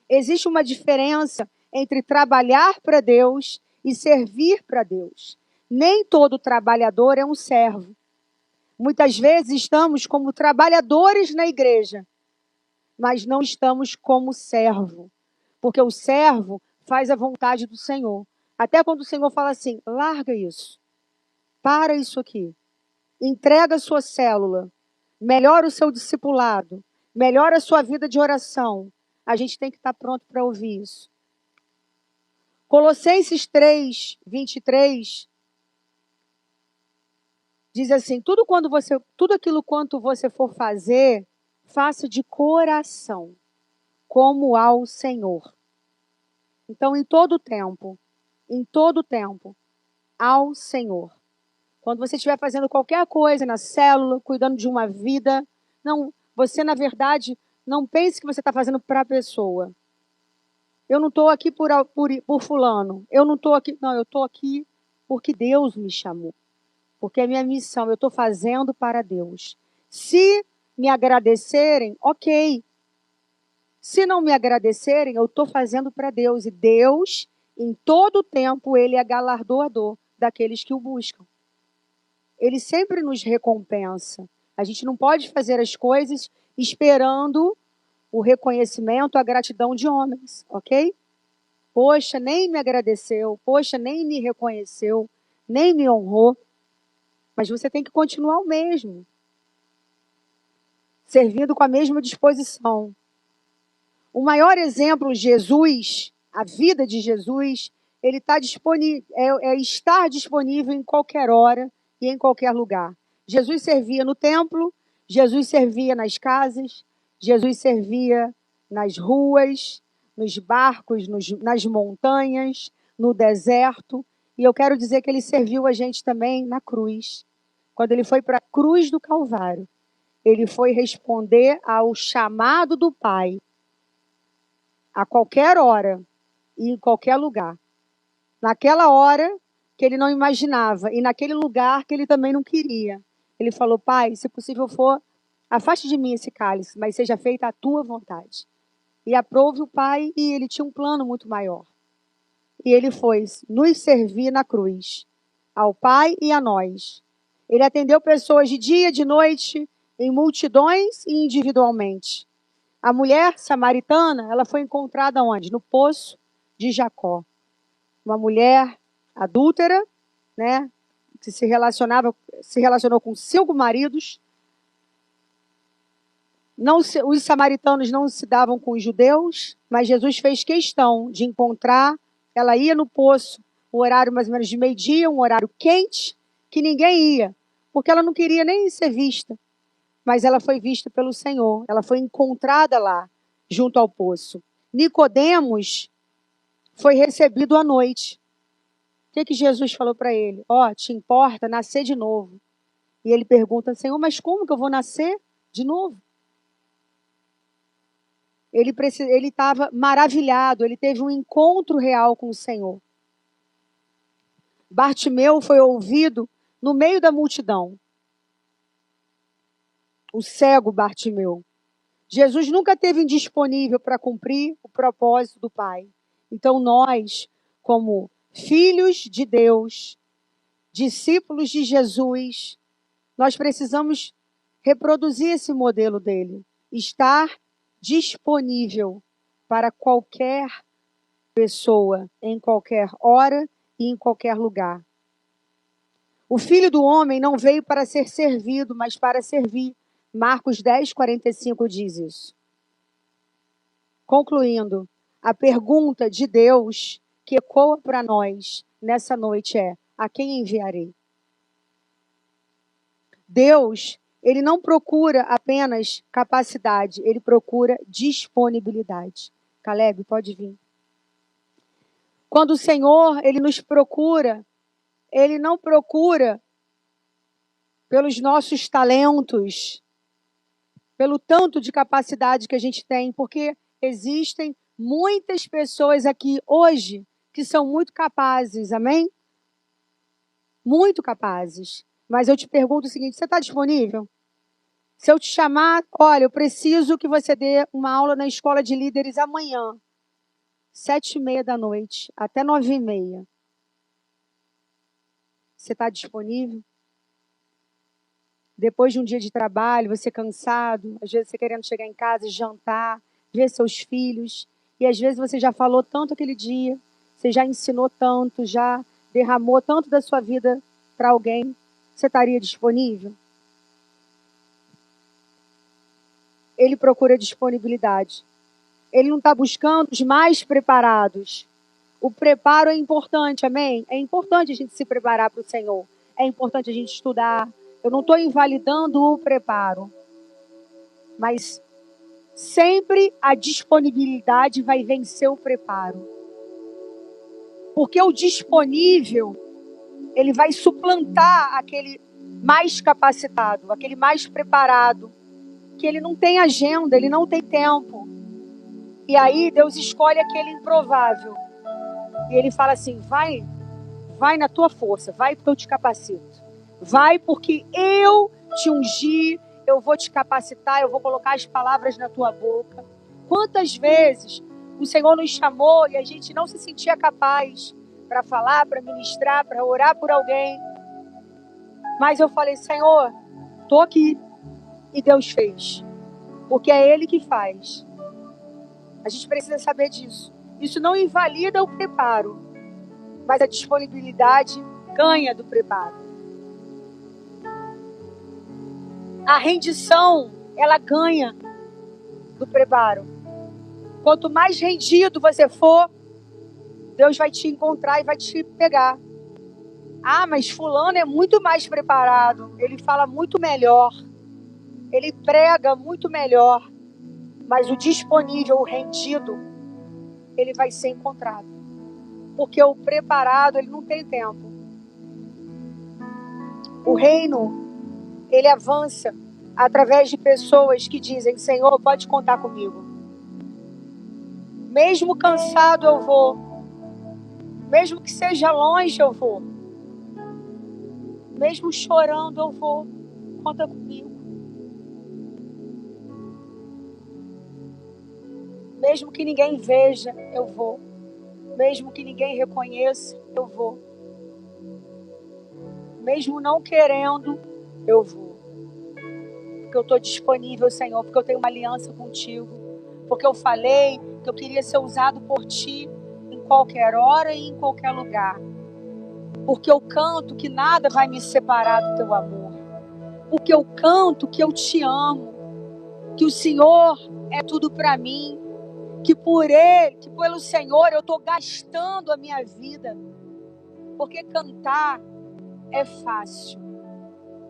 Existe uma diferença entre trabalhar para Deus e servir para Deus. Nem todo trabalhador é um servo. Muitas vezes estamos como trabalhadores na igreja, mas não estamos como servo. Porque o servo faz a vontade do Senhor. Até quando o Senhor fala assim, larga isso, para isso aqui, entrega a sua célula, melhora o seu discipulado, melhora a sua vida de oração. A gente tem que estar pronto para ouvir isso. Colossenses 3, 23, diz assim, tudo aquilo quanto você for fazer, faça de coração, como ao Senhor. Então, em todo tempo, ao Senhor. Quando você estiver fazendo qualquer coisa na célula, cuidando de uma vida, você, na verdade, não pense que você está fazendo para a pessoa. Eu não estou aqui por fulano. Eu não estou aqui. Não, eu estou aqui porque Deus me chamou. Porque é minha missão. Eu estou fazendo para Deus. Se me agradecerem, ok. Se não me agradecerem, eu estou fazendo para Deus. E Deus, em todo o tempo, Ele é galardoador daqueles que o buscam. Ele sempre nos recompensa. A gente não pode fazer as coisas esperando o reconhecimento, a gratidão de homens, ok? Poxa, nem me agradeceu, poxa, nem me reconheceu, nem me honrou. Mas você tem que continuar o mesmo, servindo com a mesma disposição. O maior exemplo, Jesus, a vida de Jesus, ele está disponível, estar disponível em qualquer hora e em qualquer lugar. Jesus servia no templo, Jesus servia nas casas, Jesus servia nas ruas, nos barcos, nas montanhas, no deserto. E eu quero dizer que ele serviu a gente também na cruz. Quando ele foi para a cruz do Calvário, ele foi responder ao chamado do Pai a qualquer hora e em qualquer lugar. Naquela hora que ele não imaginava e naquele lugar que ele também não queria. Ele falou: Pai, se possível for, afaste de mim esse cálice, mas seja feita a tua vontade. E aprove o Pai, e ele tinha um plano muito maior. E ele foi nos servir na cruz, ao Pai e a nós. Ele atendeu pessoas de dia, de noite, em multidões e individualmente. A mulher samaritana, ela foi encontrada onde? No poço de Jacó. Uma mulher adúltera, né, que se relacionou com 5 maridos. Os samaritanos não se davam com os judeus, mas Jesus fez questão de encontrar. Ela ia no poço, o horário mais ou menos de meio-dia, um horário quente, que ninguém ia, porque ela não queria nem ser vista. Mas ela foi vista pelo Senhor, ela foi encontrada lá, junto ao poço. Nicodemos foi recebido à noite. O que Jesus falou para ele? Te importa nascer de novo? E ele pergunta: Senhor, mas como que eu vou nascer de novo? Ele estava maravilhado, ele teve um encontro real com o Senhor. Bartimeu foi ouvido no meio da multidão. O cego Bartimeu. Jesus nunca esteve indisponível para cumprir o propósito do Pai. Então nós, como filhos de Deus, discípulos de Jesus, nós precisamos reproduzir esse modelo dele. Estar disponível para qualquer pessoa, em qualquer hora e em qualquer lugar. O Filho do Homem não veio para ser servido, mas para servir. Marcos 10:45 diz isso. Concluindo, a pergunta de Deus que ecoa para nós nessa noite é: a quem enviarei? Deus, ele não procura apenas capacidade, ele procura disponibilidade. Caleb, pode vir. Quando o Senhor, ele nos procura, ele não procura pelos nossos talentos, pelo tanto de capacidade que a gente tem, porque existem muitas pessoas aqui hoje que são muito capazes, amém? Muito capazes. Mas eu te pergunto o seguinte: você está disponível? Se eu te chamar, olha, eu preciso que você dê uma aula na escola de líderes amanhã, 7:30 da noite, até 9:30. Você está disponível? Depois de um dia de trabalho, você cansado, às vezes você querendo chegar em casa e jantar, ver seus filhos, e às vezes você já falou tanto aquele dia, você já ensinou tanto, já derramou tanto da sua vida para alguém. Você estaria disponível? Ele procura disponibilidade. Ele não está buscando os mais preparados. O preparo é importante, amém? É importante a gente se preparar para o Senhor. É importante a gente estudar. Eu não estou invalidando o preparo. Mas sempre a disponibilidade vai vencer o preparo. Porque o disponível, ele vai suplantar aquele mais capacitado, aquele mais preparado, que ele não tem agenda, ele não tem tempo. E aí Deus escolhe aquele improvável. E ele fala assim: vai na tua força, vai porque eu te capacito. Vai porque eu te ungi, eu vou te capacitar, eu vou colocar as palavras na tua boca. Quantas vezes o Senhor nos chamou e a gente não se sentia capaz para falar, para ministrar, para orar por alguém. Mas eu falei, Senhor, tô aqui. E Deus fez. Porque é Ele que faz. A gente precisa saber disso. Isso não invalida o preparo, mas a disponibilidade ganha do preparo. A rendição, ela ganha do preparo. Quanto mais rendido você for, Deus vai te encontrar e vai te pegar. Ah, mas fulano é muito mais preparado. Ele fala muito melhor. Ele prega muito melhor. Mas o disponível, o rendido, ele vai ser encontrado. Porque o preparado, ele não tem tempo. O reino, ele avança através de pessoas que dizem, Senhor, pode contar comigo. Mesmo cansado eu vou. Mesmo que seja longe eu vou. Mesmo chorando eu vou. Conta comigo. Mesmo que ninguém veja, eu vou. Mesmo que ninguém reconheça, eu vou. Mesmo não querendo, eu vou. Porque eu estou disponível, Senhor, porque eu tenho uma aliança contigo. Porque eu falei que eu queria ser usado por Ti em qualquer hora e em qualquer lugar. Porque eu canto que nada vai me separar do Teu amor. Porque eu canto que eu Te amo. Que o Senhor é tudo para mim. Que por Ele, que pelo Senhor eu estou gastando a minha vida. Porque cantar é fácil.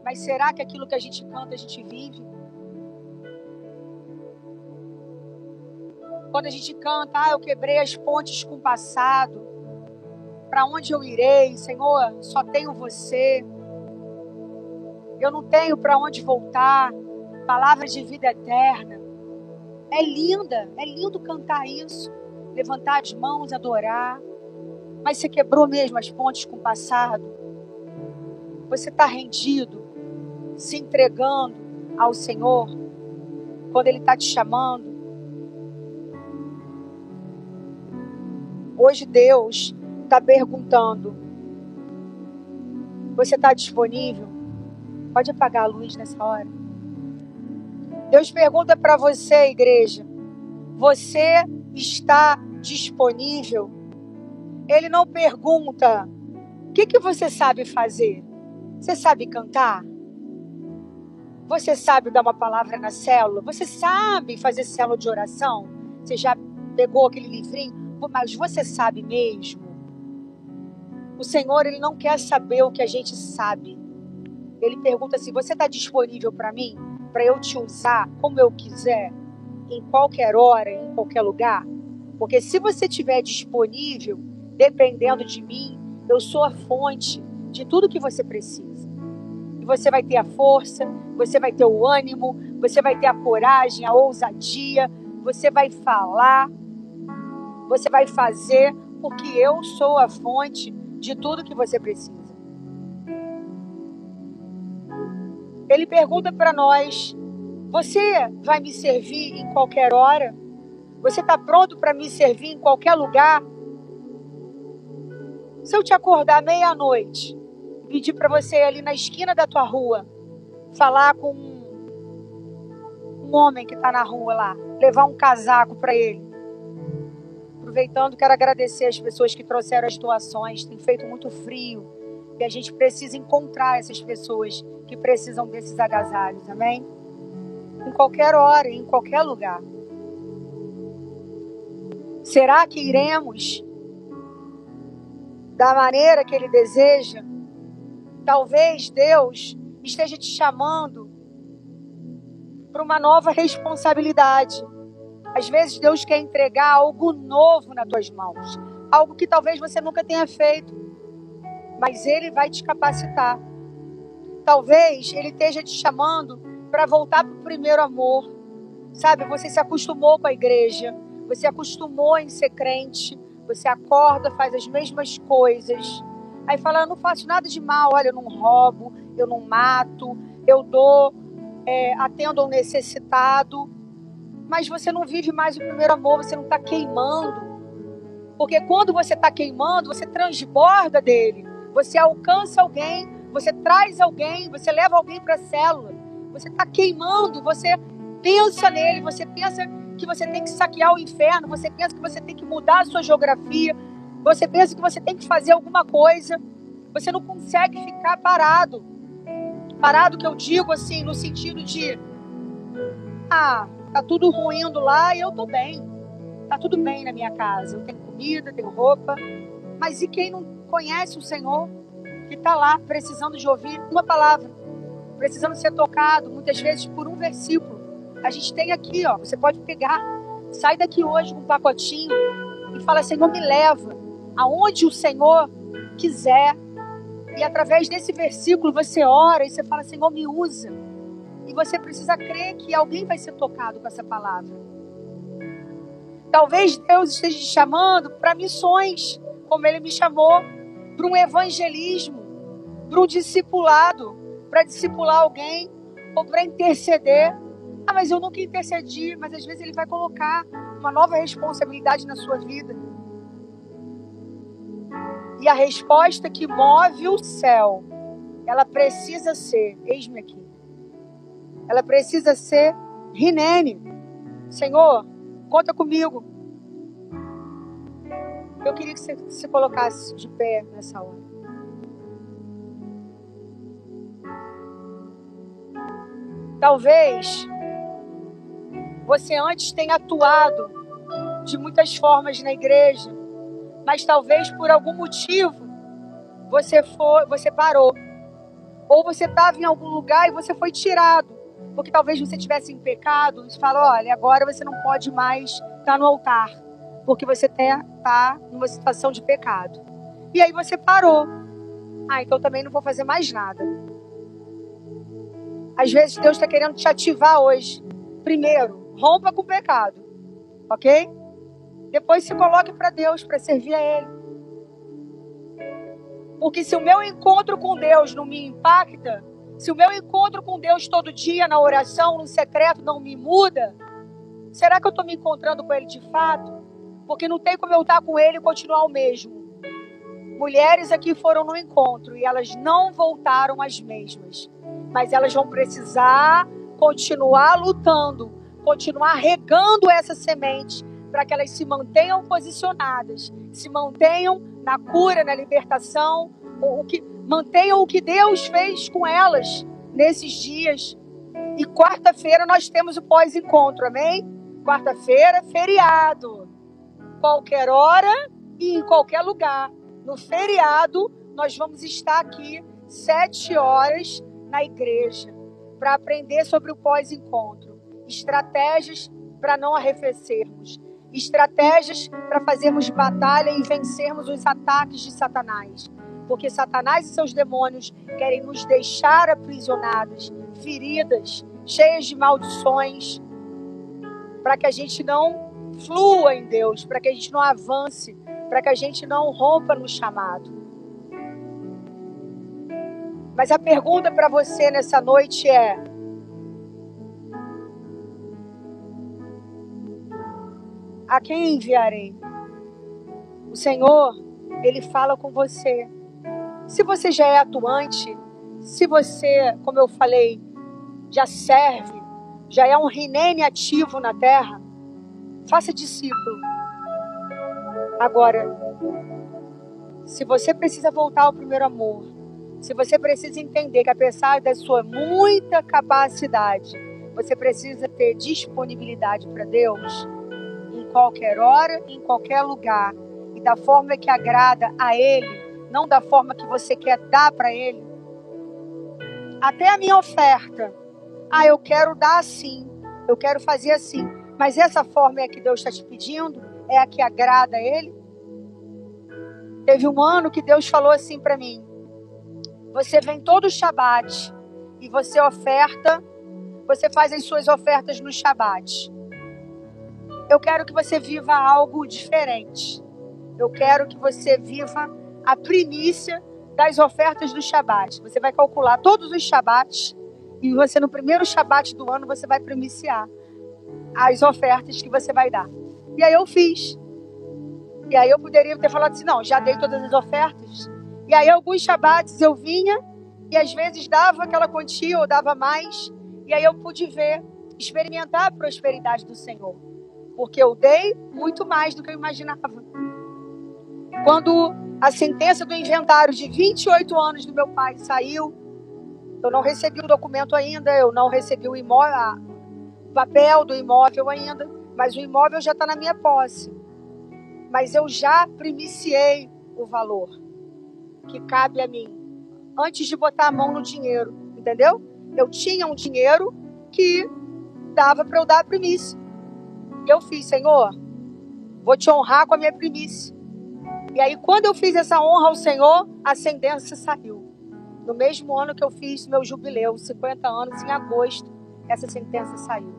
Mas será que aquilo que a gente canta, a gente vive? Quando a gente canta, eu quebrei as pontes com o passado. Para onde eu irei? Senhor, só tenho você. Eu não tenho para onde voltar. Palavras de vida eterna. É lindo cantar isso. Levantar as mãos, adorar. Mas você quebrou mesmo as pontes com o passado? Você está rendido, se entregando ao Senhor, quando Ele está te chamando? Hoje Deus está perguntando, você está disponível? Pode apagar a luz nessa hora. Deus pergunta para você, igreja, você está disponível? Ele não pergunta, o que você sabe fazer? Você sabe cantar? Você sabe dar uma palavra na célula? Você sabe fazer célula de oração? Você já pegou aquele livrinho? Mas você sabe mesmo? O Senhor, Ele não quer saber o que a gente sabe. Ele pergunta assim, você está disponível para mim? Para eu te usar como eu quiser? Em qualquer hora, em qualquer lugar? Porque se você estiver disponível, dependendo de mim, eu sou a fonte de tudo que você precisa. E você vai ter a força, você vai ter o ânimo, você vai ter a coragem, a ousadia, você vai falar, você vai fazer, porque eu sou a fonte de tudo que você precisa. Ele pergunta para nós, você vai me servir em qualquer hora? Você está pronto para me servir em qualquer lugar? Se eu te acordar meia-noite, pedir para você ir ali na esquina da tua rua, falar com um homem que está na rua lá, levar um casaco para ele. Aproveitando, quero agradecer as pessoas que trouxeram as doações, tem feito muito frio, e a gente precisa encontrar essas pessoas que precisam desses agasalhos, amém? Em qualquer hora, em qualquer lugar. Será que iremos da maneira que Ele deseja? Talvez Deus esteja te chamando para uma nova responsabilidade. Às vezes Deus quer entregar algo novo nas tuas mãos. Algo que talvez você nunca tenha feito. Mas Ele vai te capacitar. Talvez Ele esteja te chamando para voltar para o primeiro amor. Sabe, você se acostumou com a igreja. Você acostumou em ser crente. Você acorda, faz as mesmas coisas. Aí fala, eu não faço nada de mal. Olha, eu não roubo, eu não mato, eu atendo ao necessitado. Mas você não vive mais o primeiro amor, você não está queimando. Porque quando você está queimando, você transborda dele. Você alcança alguém, você traz alguém, você leva alguém para a célula, você está queimando, você pensa nele, você pensa que você tem que saquear o inferno, você pensa que você tem que mudar a sua geografia, você pensa que você tem que fazer alguma coisa, você não consegue ficar parado. Parado que eu digo assim, no sentido de, tá tudo ruindo lá e eu tô bem. Tá tudo bem na minha casa, eu tenho comida, tenho roupa. Mas e quem não conhece o Senhor, que tá lá precisando de ouvir uma palavra, precisando ser tocado, muitas vezes por um versículo. A gente tem aqui, ó, você pode pegar, sai daqui hoje com um pacotinho e fala, Senhor, me leva aonde o Senhor quiser. E através desse versículo você ora e você fala, Senhor, me usa. E você precisa crer que alguém vai ser tocado com essa palavra. Talvez Deus esteja te chamando para missões, como Ele me chamou, para um evangelismo, para um discipulado, para discipular alguém ou para interceder. Mas eu nunca intercedi. Mas às vezes Ele vai colocar uma nova responsabilidade na sua vida. E a resposta que move o céu, ela precisa ser, eis-me aqui. Ela precisa ser Rinene. Senhor, conta comigo. Eu queria que você se colocasse de pé nessa hora. Talvez você antes tenha atuado de muitas formas na igreja, mas talvez por algum motivo você parou. Ou você estava em algum lugar e você foi tirado. Porque talvez você estivesse em pecado. Você fala, olha, agora você não pode mais estar no altar. Porque você está numa situação de pecado. E aí você parou. Então também não vou fazer mais nada. Às vezes Deus está querendo te ativar hoje. Primeiro, rompa com o pecado. Ok? Depois se coloque para Deus, para servir a Ele. Porque se o meu encontro com Deus não me impacta, se o meu encontro com Deus todo dia, na oração, no secreto, não me muda, será que eu estou me encontrando com Ele de fato? Porque não tem como eu estar com Ele e continuar o mesmo. Mulheres aqui foram no encontro e elas não voltaram as mesmas. Mas elas vão precisar continuar lutando, continuar regando essa semente, para que elas se mantenham posicionadas, se mantenham na cura, na libertação, mantenham o que Deus fez com elas nesses dias. E quarta-feira nós temos o pós-encontro, amém? Quarta-feira, feriado. Qualquer hora e em qualquer lugar. No feriado, nós vamos estar aqui 7 horas na igreja para aprender sobre o pós-encontro. Estratégias para não arrefecermos. Estratégias para fazermos batalha e vencermos os ataques de Satanás. Porque Satanás e seus demônios querem nos deixar aprisionadas, feridas, cheias de maldições, para que a gente não flua em Deus, para que a gente não avance, para que a gente não rompa no chamado. Mas a pergunta para você nessa noite é: a quem enviarei? O Senhor, Ele fala com você. Se você já é atuante, se você, como eu falei, já serve, já é um Rinene ativo na terra, faça discípulo. Agora, se você precisa voltar ao primeiro amor, se você precisa entender que apesar da sua muita capacidade, você precisa ter disponibilidade para Deus, em qualquer hora, em qualquer lugar, e da forma que agrada a Ele, não da forma que você quer dar para Ele. Até a minha oferta, eu quero dar assim, eu quero fazer assim, mas essa forma é a que Deus está te pedindo? É a que agrada a Ele? Teve um ano que Deus falou assim para mim: você vem todo Shabat e você oferta, você faz as suas ofertas no Shabat. Eu quero que você viva algo diferente. Eu quero que você viva a primícia das ofertas do Shabat. Você vai calcular todos os Shabats e você no primeiro Shabat do ano você vai primiciar as ofertas que você vai dar. E aí eu fiz. E aí eu poderia ter falado assim: não, já dei todas as ofertas. E aí alguns Shabats eu vinha E às vezes dava aquela quantia ou dava mais. E aí eu pude experimentar a prosperidade do Senhor. Porque eu dei muito mais do que eu imaginava. Quando a sentença do inventário de 28 anos do meu pai saiu, eu não recebi o documento ainda, eu não recebi o papel do imóvel ainda, mas o imóvel já está na minha posse. Mas eu já primiciei o valor que cabe a mim, antes de botar a mão no dinheiro, entendeu? Eu tinha um dinheiro que dava para eu dar a primícia. Eu fiz, Senhor, vou te honrar com a minha primícia. E aí, quando eu fiz essa honra ao Senhor, a sentença saiu. No mesmo ano que eu fiz meu jubileu, 50 anos, em agosto, essa sentença saiu.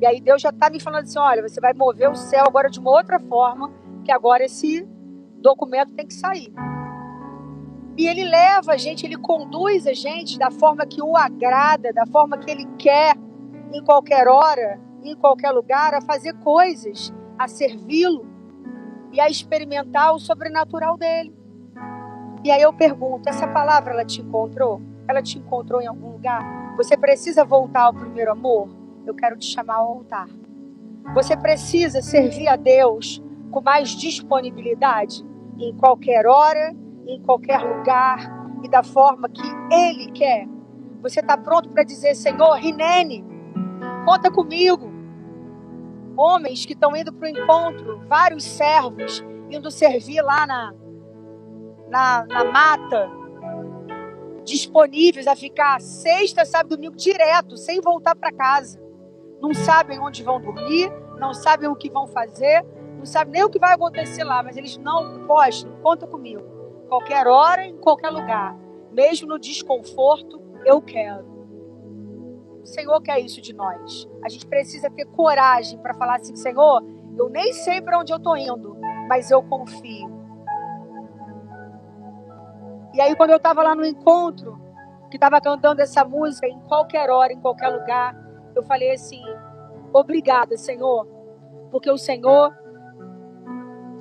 E aí Deus já está me falando assim, olha, você vai mover o céu agora de uma outra forma, que agora esse documento tem que sair. E Ele leva a gente, Ele conduz a gente da forma que o agrada, da forma que Ele quer, em qualquer hora, em qualquer lugar, a fazer coisas, a servi-lo e a experimentar o sobrenatural dele. E aí eu pergunto, essa palavra ela te encontrou? Ela te encontrou em algum lugar? Você precisa voltar ao primeiro amor? Eu quero te chamar ao altar. Você precisa servir a Deus com mais disponibilidade? Em qualquer hora, em qualquer lugar e da forma que Ele quer. Você está pronto para dizer, Senhor, Rinene, conta comigo. Homens que estão indo para o encontro, vários servos indo servir lá na mata, disponíveis a ficar sexta, sábado, domingo direto, sem voltar para casa. Não sabem onde vão dormir, não sabem o que vão fazer, não sabem nem o que vai acontecer lá, mas eles não postam, conta comigo. Qualquer hora, em qualquer lugar, mesmo no desconforto, eu quero. O Senhor quer isso de nós. A gente precisa ter coragem para falar assim, Senhor, eu nem sei para onde eu estou indo, mas eu confio. E aí quando eu estava lá no encontro, que estava cantando essa música, em qualquer hora, em qualquer lugar, eu falei assim, obrigada, Senhor, porque o Senhor,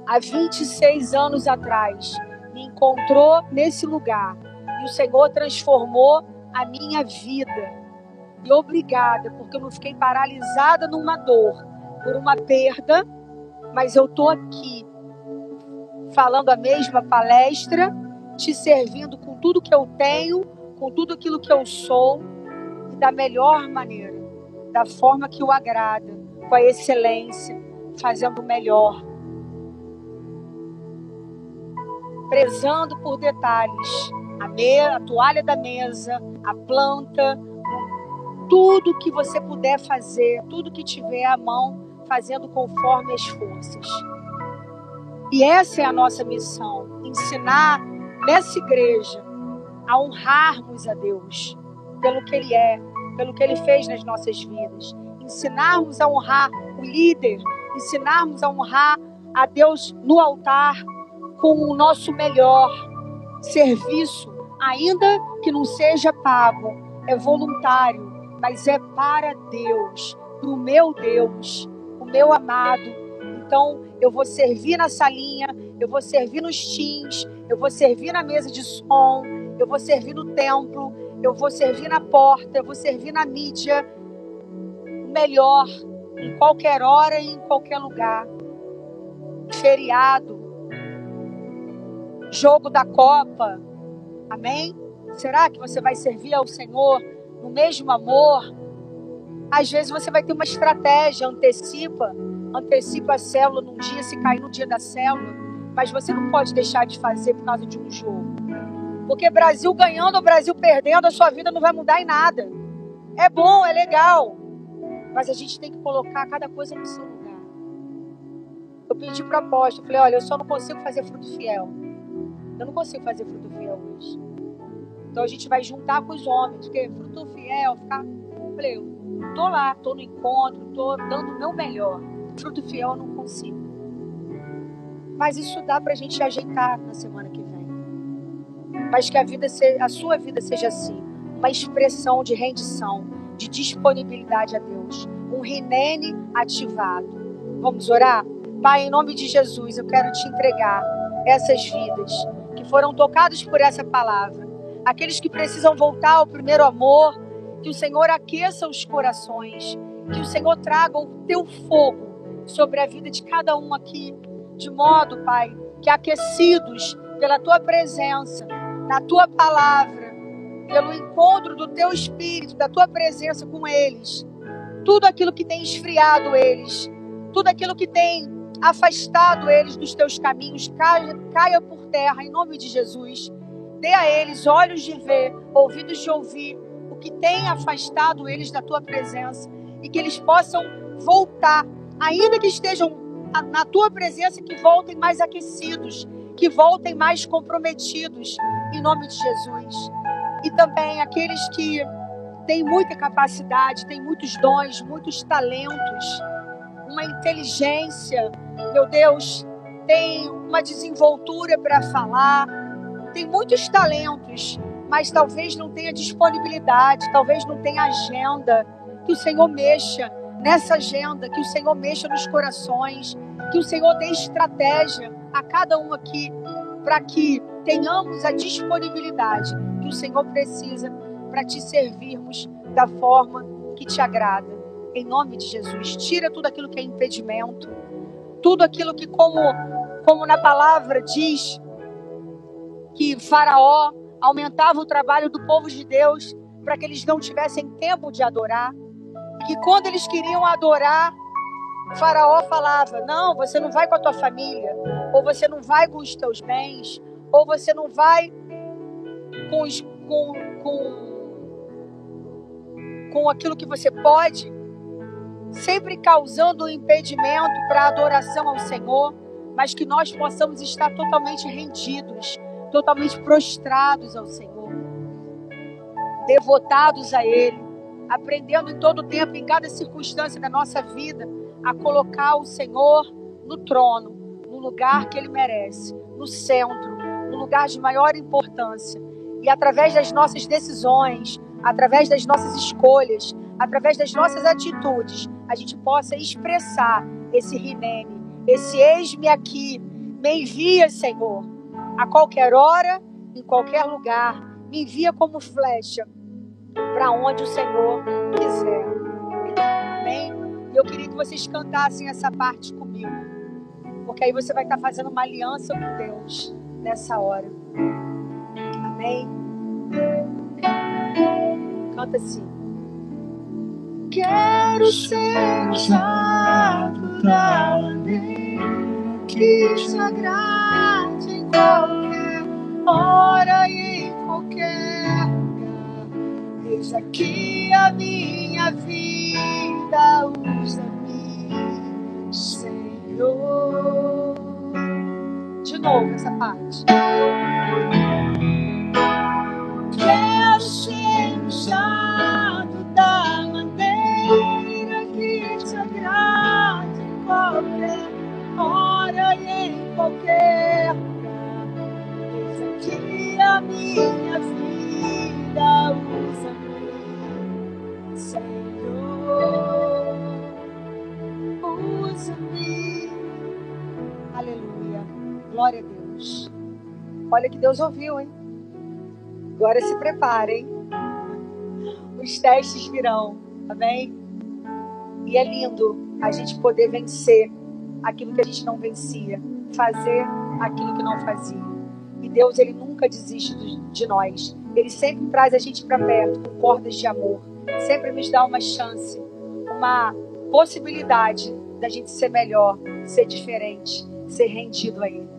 há 26 anos atrás, me encontrou nesse lugar, e o Senhor transformou a minha vida. E obrigada, porque eu não fiquei paralisada numa dor, por uma perda, mas eu estou aqui, falando a mesma palestra, te servindo com tudo que eu tenho, com tudo aquilo que eu sou, e da melhor maneira, da forma que o agrada, com a excelência, fazendo o melhor. Prezando por detalhes, a toalha da mesa, a planta, tudo que você puder fazer, tudo que tiver à mão, fazendo conforme as forças. E essa é a nossa missão, ensinar nessa igreja a honrarmos a Deus pelo que Ele é, pelo que Ele fez nas nossas vidas. Ensinarmos a honrar o líder, ensinarmos a honrar a Deus no altar com o nosso melhor serviço, ainda que não seja pago, é voluntário, mas é para Deus, para o meu Deus, o meu amado. Então, eu vou servir na salinha, eu vou servir nos teams, eu vou servir na mesa de som, eu vou servir no templo, eu vou servir na porta, eu vou servir na mídia. O melhor, em qualquer hora e em qualquer lugar. Feriado, jogo da Copa, amém? Será que você vai servir ao Senhor no mesmo amor? Às vezes você vai ter uma estratégia, antecipa a célula num dia, se cair no dia da célula, mas você não pode deixar de fazer por causa de um jogo. Porque Brasil ganhando ou Brasil perdendo, a sua vida não vai mudar em nada. É bom, é legal, mas a gente tem que colocar cada coisa no seu lugar. Eu pedi para o apóstolo, falei, olha, eu só não consigo fazer fruto fiel. Eu não consigo fazer fruto fiel hoje. Então a gente vai juntar com os homens, porque fruto fiel, falei, eu tô lá, tô no encontro, tô dando o meu melhor. Fruto fiel eu não consigo. Mas isso dá pra gente ajeitar na semana que vem. Mas que a sua vida seja assim, uma expressão de rendição, de disponibilidade a Deus. Um Rinene ativado. Vamos orar? Pai, em nome de Jesus, eu quero te entregar essas vidas que foram tocadas por essa palavra. aqueles que precisam voltar ao primeiro amor, que o Senhor aqueça os corações, que o Senhor traga o teu fogo sobre a vida de cada um aqui, de modo, Pai, que aquecidos pela tua presença, na tua palavra, pelo encontro do teu Espírito, da tua presença com eles, tudo aquilo que tem esfriado eles, tudo aquilo que tem afastado eles dos teus caminhos, caia por terra em nome de Jesus. Dê a eles olhos de ver, ouvidos de ouvir o que tem afastado eles da tua presença, e que eles possam voltar, ainda que estejam na tua presença, que voltem mais aquecidos, que voltem mais comprometidos em nome de Jesus. E também aqueles que têm muita capacidade, têm muitos dons, muitos talentos, uma inteligência, meu Deus, tem uma desenvoltura para falar, tem muitos talentos, mas talvez não tenha disponibilidade, talvez não tenha agenda. Que o Senhor mexa nessa agenda, que o Senhor mexa nos corações, que o Senhor dê estratégia a cada um aqui, para que tenhamos a disponibilidade que o Senhor precisa para te servirmos da forma que te agrada. Em nome de Jesus, tira tudo aquilo que é impedimento, tudo aquilo que, como na palavra diz, que Faraó aumentava o trabalho do povo de Deus para que eles não tivessem tempo de adorar, e que quando eles queriam adorar, Faraó falava: não, você não vai com a tua família, ou você não vai com os teus bens, ou você não vai com aquilo que você pode, sempre causando um impedimento para a adoração ao Senhor, mas que nós possamos estar totalmente rendidos, totalmente prostrados ao Senhor, devotados a Ele, aprendendo em todo tempo, em cada circunstância da nossa vida, a colocar o Senhor no trono, no lugar que Ele merece, no centro, no lugar de maior importância. E através das nossas decisões, através das nossas escolhas, através das nossas atitudes, a gente possa expressar esse rinene, esse eis-me aqui, me envia, Senhor, a qualquer hora, em qualquer lugar, me envia como flecha para onde o Senhor quiser. Amém? E eu queria que vocês cantassem essa parte comigo, porque aí você vai estar fazendo uma aliança com Deus nessa hora. Amém? Canta assim. Quero ser usado da maneira que te agrade, em qualquer hora e em qualquer lugar. Eis aqui a minha vida, usa-me, Senhor. De novo essa parte. Quero ser usado da maneira que te agrade, em qualquer hora e em qualquer lugar. Eis aqui a minha vida, usa-me, Senhor, usa-me. Aleluia, glória a Deus. Olha que Deus ouviu, hein? Agora se preparem, os testes virão, amém? E é lindo a gente poder vencer aquilo que a gente não vencia, fazer aquilo que não fazia. E Deus, Ele nunca desiste de nós. Ele sempre traz a gente para perto com cordas de amor. Sempre nos dá uma chance, uma possibilidade da gente ser melhor, ser diferente, ser rendido a Ele.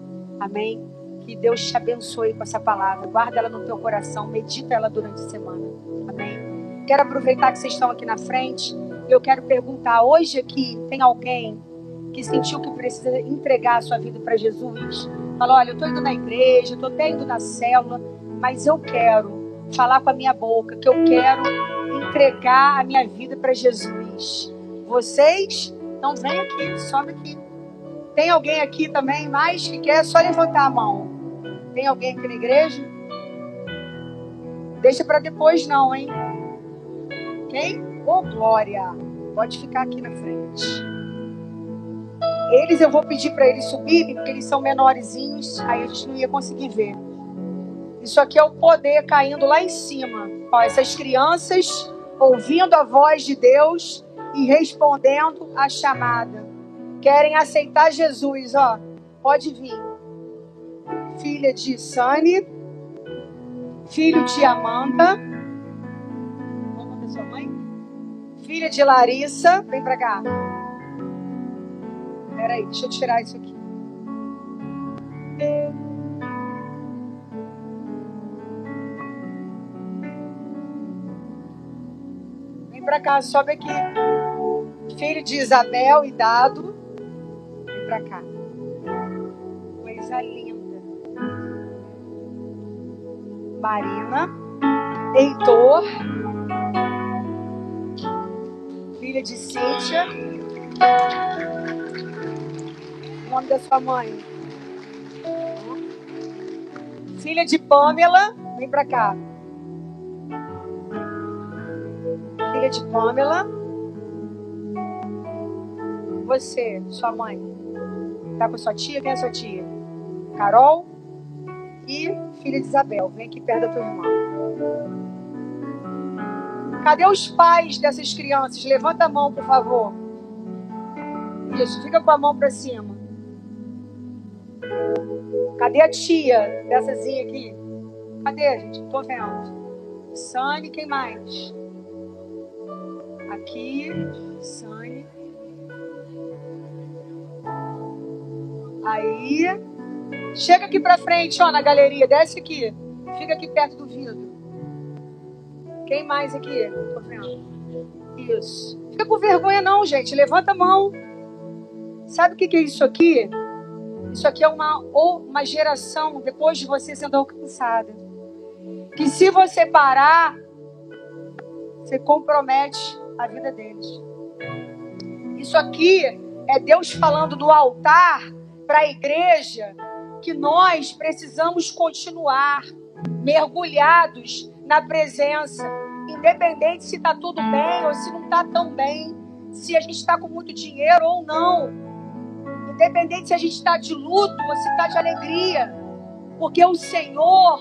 Amém? Que Deus te abençoe com essa palavra. Guarda ela no teu coração, medita ela durante a semana. Amém? Quero aproveitar que vocês estão aqui na frente e eu quero perguntar, hoje aqui tem alguém que sentiu que precisa entregar a sua vida para Jesus? Fala, olha, eu estou indo na igreja, estou até indo na célula, mas eu quero falar com a minha boca, que eu quero entregar a minha vida para Jesus. Vocês? Então vem aqui, sobe aqui. Tem alguém aqui também mais que quer? Só levantar a mão. Tem alguém aqui na igreja? Deixa para depois não, hein? Ok? Ô, glória! Pode ficar aqui na frente. Eles, eu vou pedir para eles subirem, porque eles são menorzinhos, aí a gente não ia conseguir ver. Isso aqui é o poder caindo lá em cima. Ó, essas crianças ouvindo a voz de Deus e respondendo a chamada. Querem aceitar Jesus, ó. Pode vir. Filha de Sani, filho de Amanda. Vamos ver sua mãe? Filha de Larissa. Vem pra cá. Peraí, deixa eu tirar isso aqui. Vem pra cá, sobe aqui. Filho de Isabel e Dado. Vem pra cá. Coisa linda. Marina. Heitor. Filha de Cíntia. O nome da sua mãe? Filha de Pamela. Vem pra cá. Filha de Pamela. Você, sua mãe. Tá com sua tia? Quem é sua tia? Carol. E filha de Isabel. Vem aqui perto da tua irmã. Cadê os pais dessas crianças? Levanta a mão, por favor. Isso, fica com a mão pra cima. Cadê a tia dessazinha aqui? Cadê, gente? Não tô vendo. Sani, quem mais? Aqui, Sani. Aí. Chega aqui pra frente, ó, na galeria. Desce aqui. Fica aqui perto do vidro. Quem mais aqui? Tô vendo. Isso. Fica com vergonha não, gente. Levanta a mão. Sabe o que é isso aqui? Isso aqui é uma geração depois de você sendo alcançada. Que se você parar, você compromete a vida deles. Isso aqui é Deus falando do altar para a igreja que nós precisamos continuar mergulhados na presença, independente se está tudo bem ou se não está tão bem, se a gente está com muito dinheiro ou não, independente se a gente está de luto ou se está de alegria, porque o Senhor,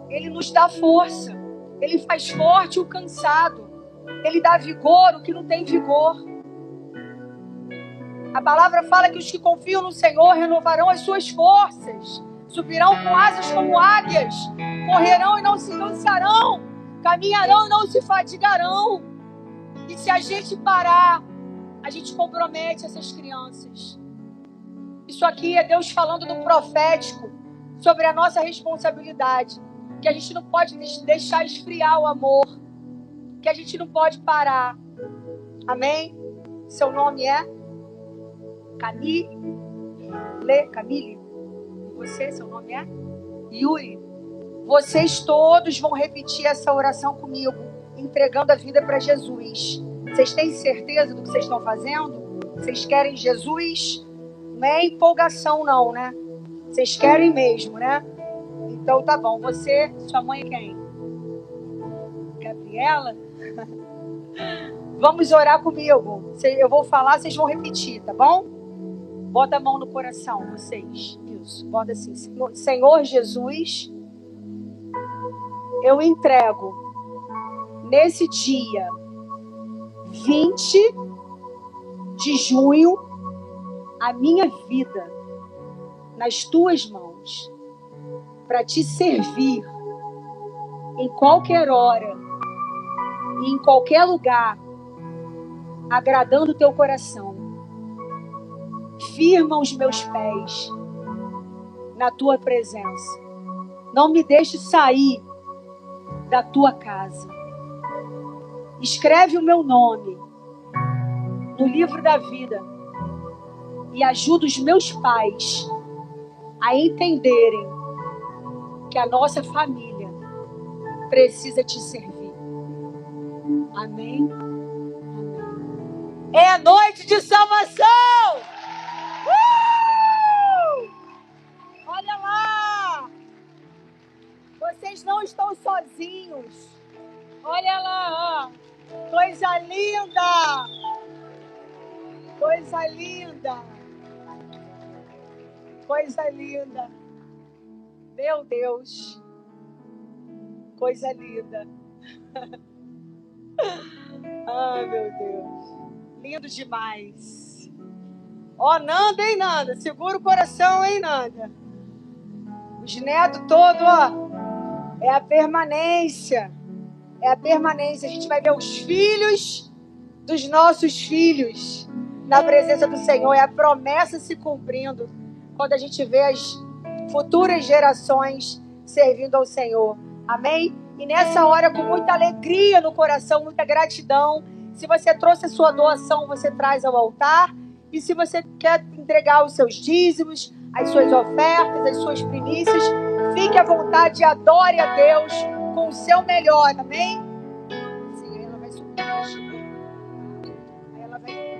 Ele nos dá força, Ele faz forte o cansado, Ele dá vigor o que não tem vigor. A palavra fala que os que confiam no Senhor renovarão as suas forças, subirão com asas como águias, correrão e não se cansarão, caminharão e não se fatigarão. E se a gente parar, a gente compromete essas crianças. Isso aqui é Deus falando do profético sobre a nossa responsabilidade, que a gente não pode deixar esfriar o amor, que a gente não pode parar. Amém? Seu nome é Camille. Você, seu nome é Yuri. Vocês todos vão repetir essa oração comigo, entregando a vida para Jesus. Vocês têm certeza do que vocês estão fazendo? Vocês querem Jesus? Não é empolgação não, né? Vocês querem mesmo, né? Então tá bom. Você, sua mãe é quem? Gabriela? Vamos orar comigo. Eu vou falar, vocês vão repetir, tá bom? Bota a mão no coração, vocês. Isso, bota assim. Senhor Jesus, eu entrego nesse dia 20 de junho a minha vida nas tuas mãos, para te servir em qualquer hora e em qualquer lugar, agradando o teu coração. Firma os meus pés na tua presença. Não me deixe sair da tua casa. Escreve o meu nome no livro da vida e ajuda os meus pais a entenderem que a nossa família precisa te servir. Amém? Amém. É a noite de salvação! Olha lá! Vocês não estão sozinhos. Olha lá, ó. Coisa linda! Coisa linda! Coisa linda! Meu Deus! Coisa linda. Ai, meu Deus. Lindo demais. Ó, Nanda, hein, Nanda? Segura o coração, hein, Nanda? Os netos todos, ó. É a permanência. É a permanência. A gente vai ver os filhos dos nossos filhos na presença do Senhor. É a promessa se cumprindo quando a gente vê as futuras gerações servindo ao Senhor. Amém? E nessa hora, com muita alegria no coração, muita gratidão, se você trouxe a sua doação, você traz ao altar. E se você quer entregar os seus dízimos, as suas ofertas, as suas primícias, fique à vontade e adore a Deus com o seu melhor. Amém? Sim, aí ela vai subir. Aí ela vai...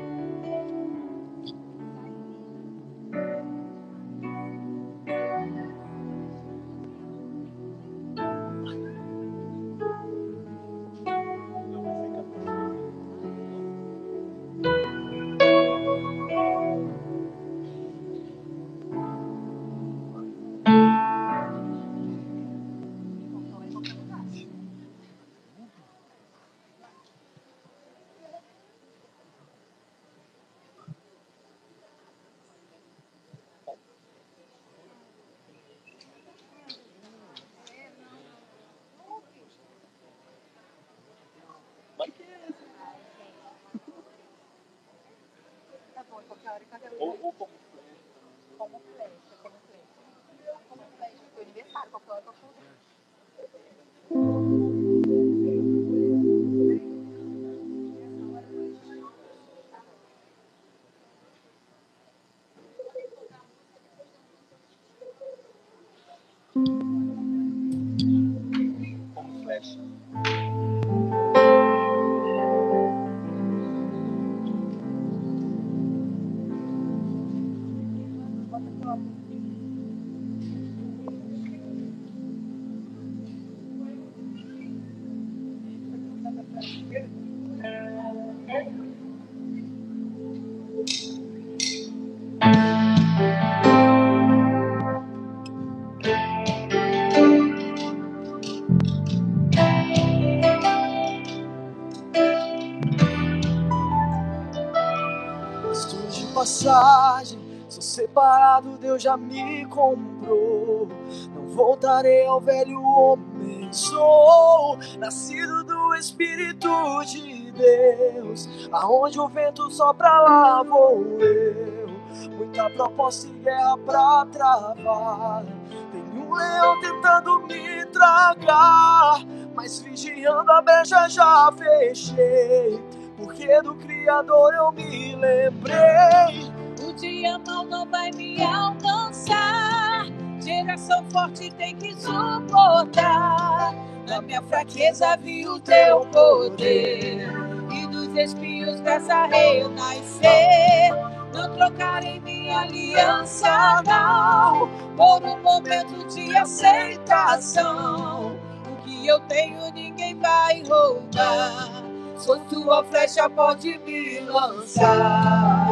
Estou de passagem, sou separado, Deus já me comprou. Não voltarei ao velho homem, sou nascido do Espírito de Deus. Aonde o vento sopra, lá vou eu. Muita proposta e guerra pra travar. Tem um leão tentando me tragar, mas vigiando a brecha já fechei. Porque do Criador eu me lembrei. O dia mau não vai me alcançar. Geração forte tem que suportar. Na minha fraqueza vi o teu poder. E dos espinhos dessa renascer. Não trocarei minha aliança, não, por um momento de aceitação. O que eu tenho ninguém vai roubar. Sou tua flecha, pode me lançar.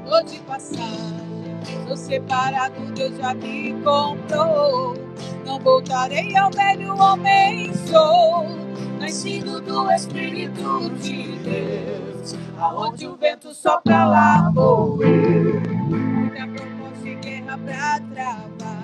Tô de passagem, sou separado, Deus já me comprou. Não voltarei ao velho homem, sou nascido do Espírito de Deus. Aonde o vento sopra, lá vou eu. Muita proposta e guerra pra travar.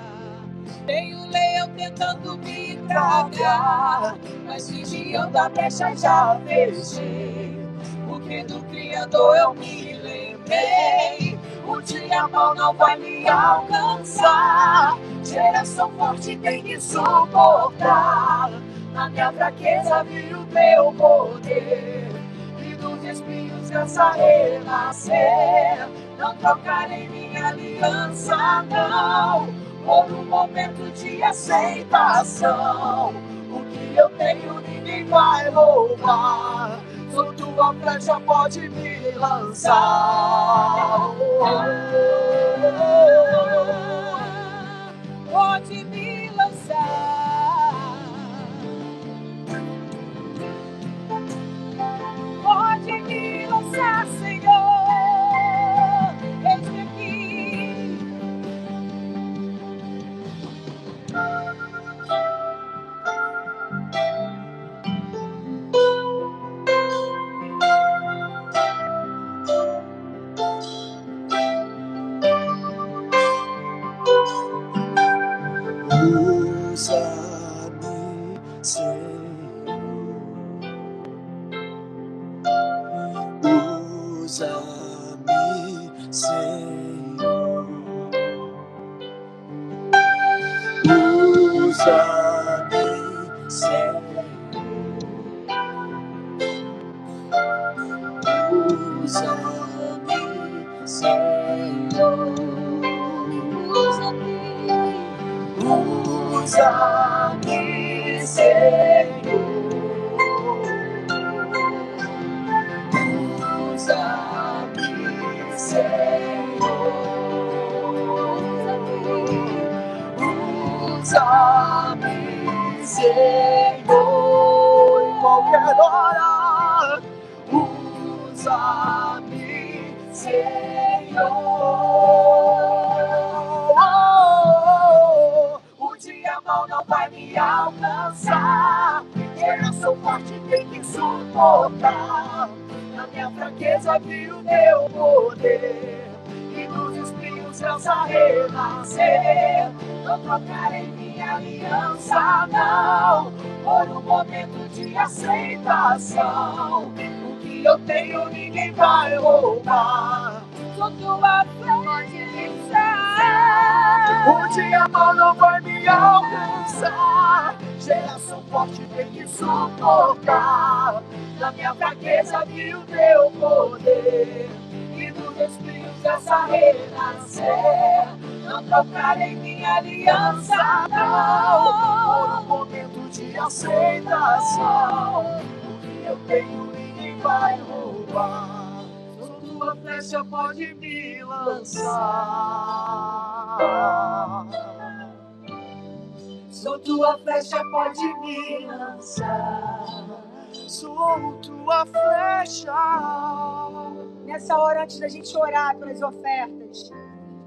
Tem um leão tentando me tragar, mas vigiando a brecha já fechei. Porque do Criador eu me lembrei. O dia mau não vai me alcançar. Geração forte tem que suportar. Na minha fraqueza vi o teu poder. E dos espinhos cansa renascer. Não trocarei minha aliança, não, por um momento de aceitação. O que eu tenho ninguém vai roubar. Sou tua flecha, pode me lançar. Pode me lançar. Pode me lançar, Senhor. Eis-me aqui. Usa-me, Senhor. Usa-me, Senhor. Usa-me, Senhor. Usa-me, Senhor. Usa-me, Senhor. Usa-me, Senhor. Usa-me, Senhor, em qualquer hora. Usa-me, Senhor. O dia mal não vai me alcançar. Geração forte tem que suportar. Na minha fraqueza vi o teu poder, e dos espinhos lança renascer. Não trocarei minha aliança, não, por um momento de aceitação. O que eu tenho ninguém vai roubar. Sou tua força. O dia mal não vai me alcançar. Geração forte tem que suportar. Na minha fraqueza vi o teu poder, e dos espinhos essa renascer. Não trocarei minha aliança, não, por um momento de aceitação. O que eu tenho ninguém vai roubar. Só tua flecha pode me lançar. Só tua flecha pode me lançar. Sou tua flecha. Nessa hora, antes da gente orar pelas ofertas,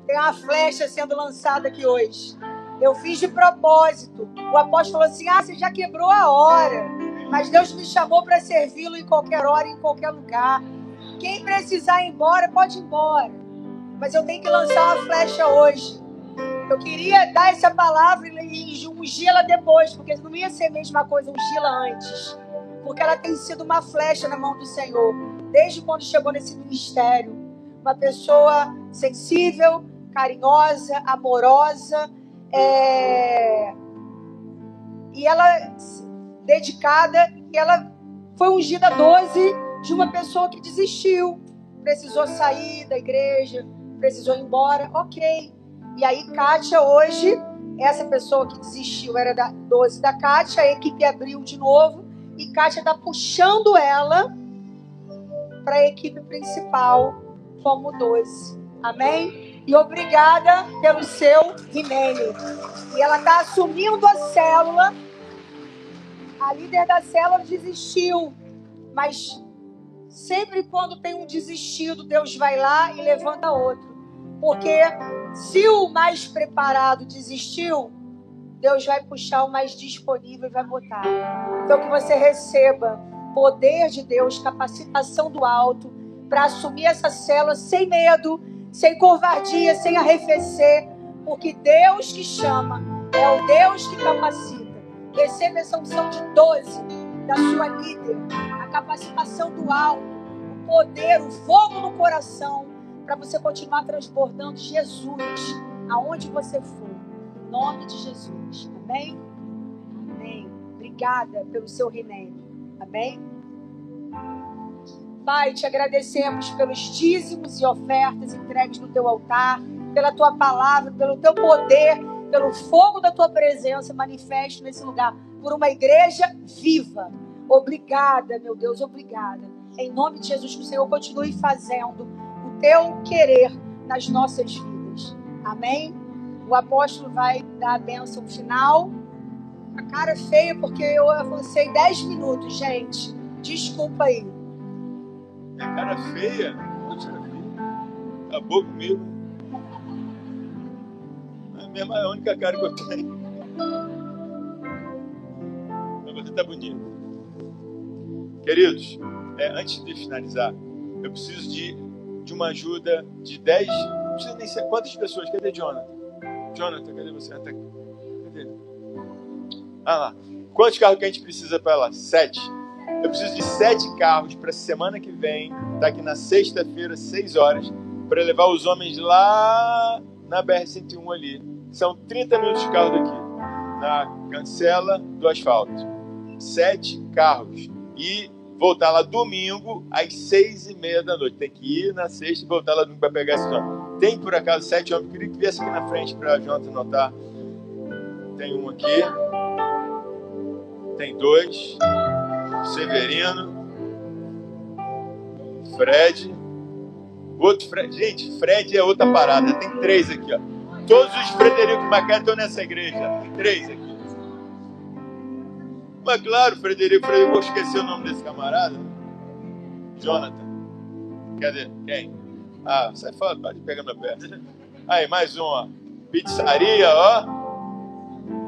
tem uma flecha sendo lançada aqui hoje. Eu fiz de propósito. O apóstolo falou assim: você já quebrou a hora, mas Deus me chamou para servi-lo em qualquer hora, em qualquer lugar. Quem precisar ir embora, pode ir embora. Mas eu tenho que lançar uma flecha hoje. Eu queria dar essa palavra e ungir-la depois, porque não ia ser a mesma coisa ungir-la antes. Porque ela tem sido uma flecha na mão do Senhor, desde quando chegou nesse ministério. Uma pessoa sensível, carinhosa, amorosa, e ela dedicada, e ela foi ungida 12 de uma pessoa que desistiu, precisou sair da igreja, precisou ir embora, ok. E aí Kátia hoje, essa pessoa que desistiu era da 12 da Kátia, a equipe abriu de novo, e Kátia está puxando ela para a equipe principal como 12. Amém? E obrigada pelo seu rimene. E ela está assumindo a célula. A líder da célula desistiu. Mas sempre quando tem um desistido, Deus vai lá e levanta outro. Porque se o mais preparado desistiu, Deus vai puxar o mais disponível e vai botar. Então que você receba poder de Deus, capacitação do alto, para assumir essa célula sem medo, sem covardia, sem arrefecer, porque Deus que chama é o Deus que capacita. Receba essa unção de 12 da sua líder, a capacitação do alto, o poder, o fogo no coração, para você continuar transbordando Jesus aonde você for. Em nome de Jesus. Amém? Amém. Obrigada pelo seu remédio. Amém? Pai, te agradecemos pelos dízimos e ofertas entregues no teu altar, pela tua palavra, pelo teu poder, pelo fogo da tua presença manifesto nesse lugar, por uma igreja viva. Obrigada, meu Deus, obrigada. Em nome de Jesus, que o Senhor continue fazendo o teu querer nas nossas vidas. Amém? O apóstolo vai dar a bênção final. A cara é feia porque eu avancei 10 minutos, gente. Desculpa aí. É cara feia? Poxa vida. Acabou comigo. É a única cara que eu tenho. Mas você tá bonito. Queridos, antes de finalizar, eu preciso de uma ajuda de 10. Não precisa nem ser quantas pessoas. Cadê Jonathan? Jonathan, cadê você? Tá aqui. certeza. Ah lá. Quantos carros que a gente precisa para lá? 7. Eu preciso de 7 carros para semana que vem, tá aqui na sexta-feira, 6 horas, para levar os homens lá na BR-101 ali. São 30 minutos de carro daqui, na cancela do asfalto. 7 carros. E voltar lá domingo às 6h30 da noite. Tem que ir na sexta e voltar lá domingo para pegar esses homens. Tem por acaso 7 homens? Eu queria que viesse aqui na frente para a Jonathan notar. Tem um aqui. Tem 2. Severino. Fred. Outro Fred. Gente, Fred é outra parada. Tem 3 aqui, ó. Todos os Frederico Macaé estão nessa igreja. Tem 3 aqui. Mas claro, Frederico, vou esquecer o nome desse camarada. Jonathan. Cadê? Quem? Ah, sai fora, pode pegar meu pé. Aí, mais um, ó. Pizzaria, ó.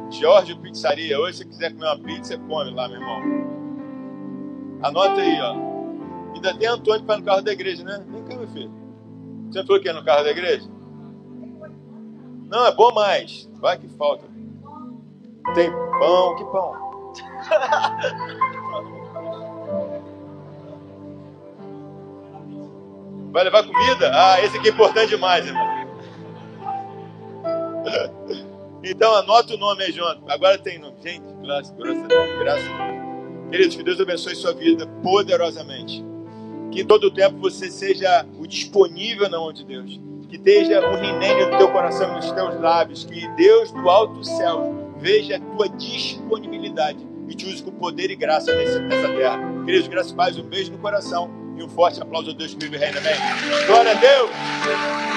Jorge Pizzaria. Hoje, se você quiser comer uma pizza, você come lá, meu irmão. Anota aí, ó. Ainda tem Antônio para no carro da igreja, né? Vem cá, meu filho. Você falou que é no carro da igreja? Não, é bom mais. Vai que falta. Tem pão, que pão? Vai levar comida? Ah, esse aqui é importante demais, irmão. Então anota o nome aí, João. Agora tem nome. Gente, graças a Deus. Queridos, que Deus abençoe sua vida poderosamente. Que em todo o tempo você seja o disponível na mão de Deus. Que esteja um rinênio do teu coração, nos teus lábios. Que Deus do alto céu veja a tua disponibilidade e te use com poder e graça nessa terra. Queridos, graças a Deus, um beijo no coração e um forte aplauso a Deus que vive e reina. Amém. Glória a Deus!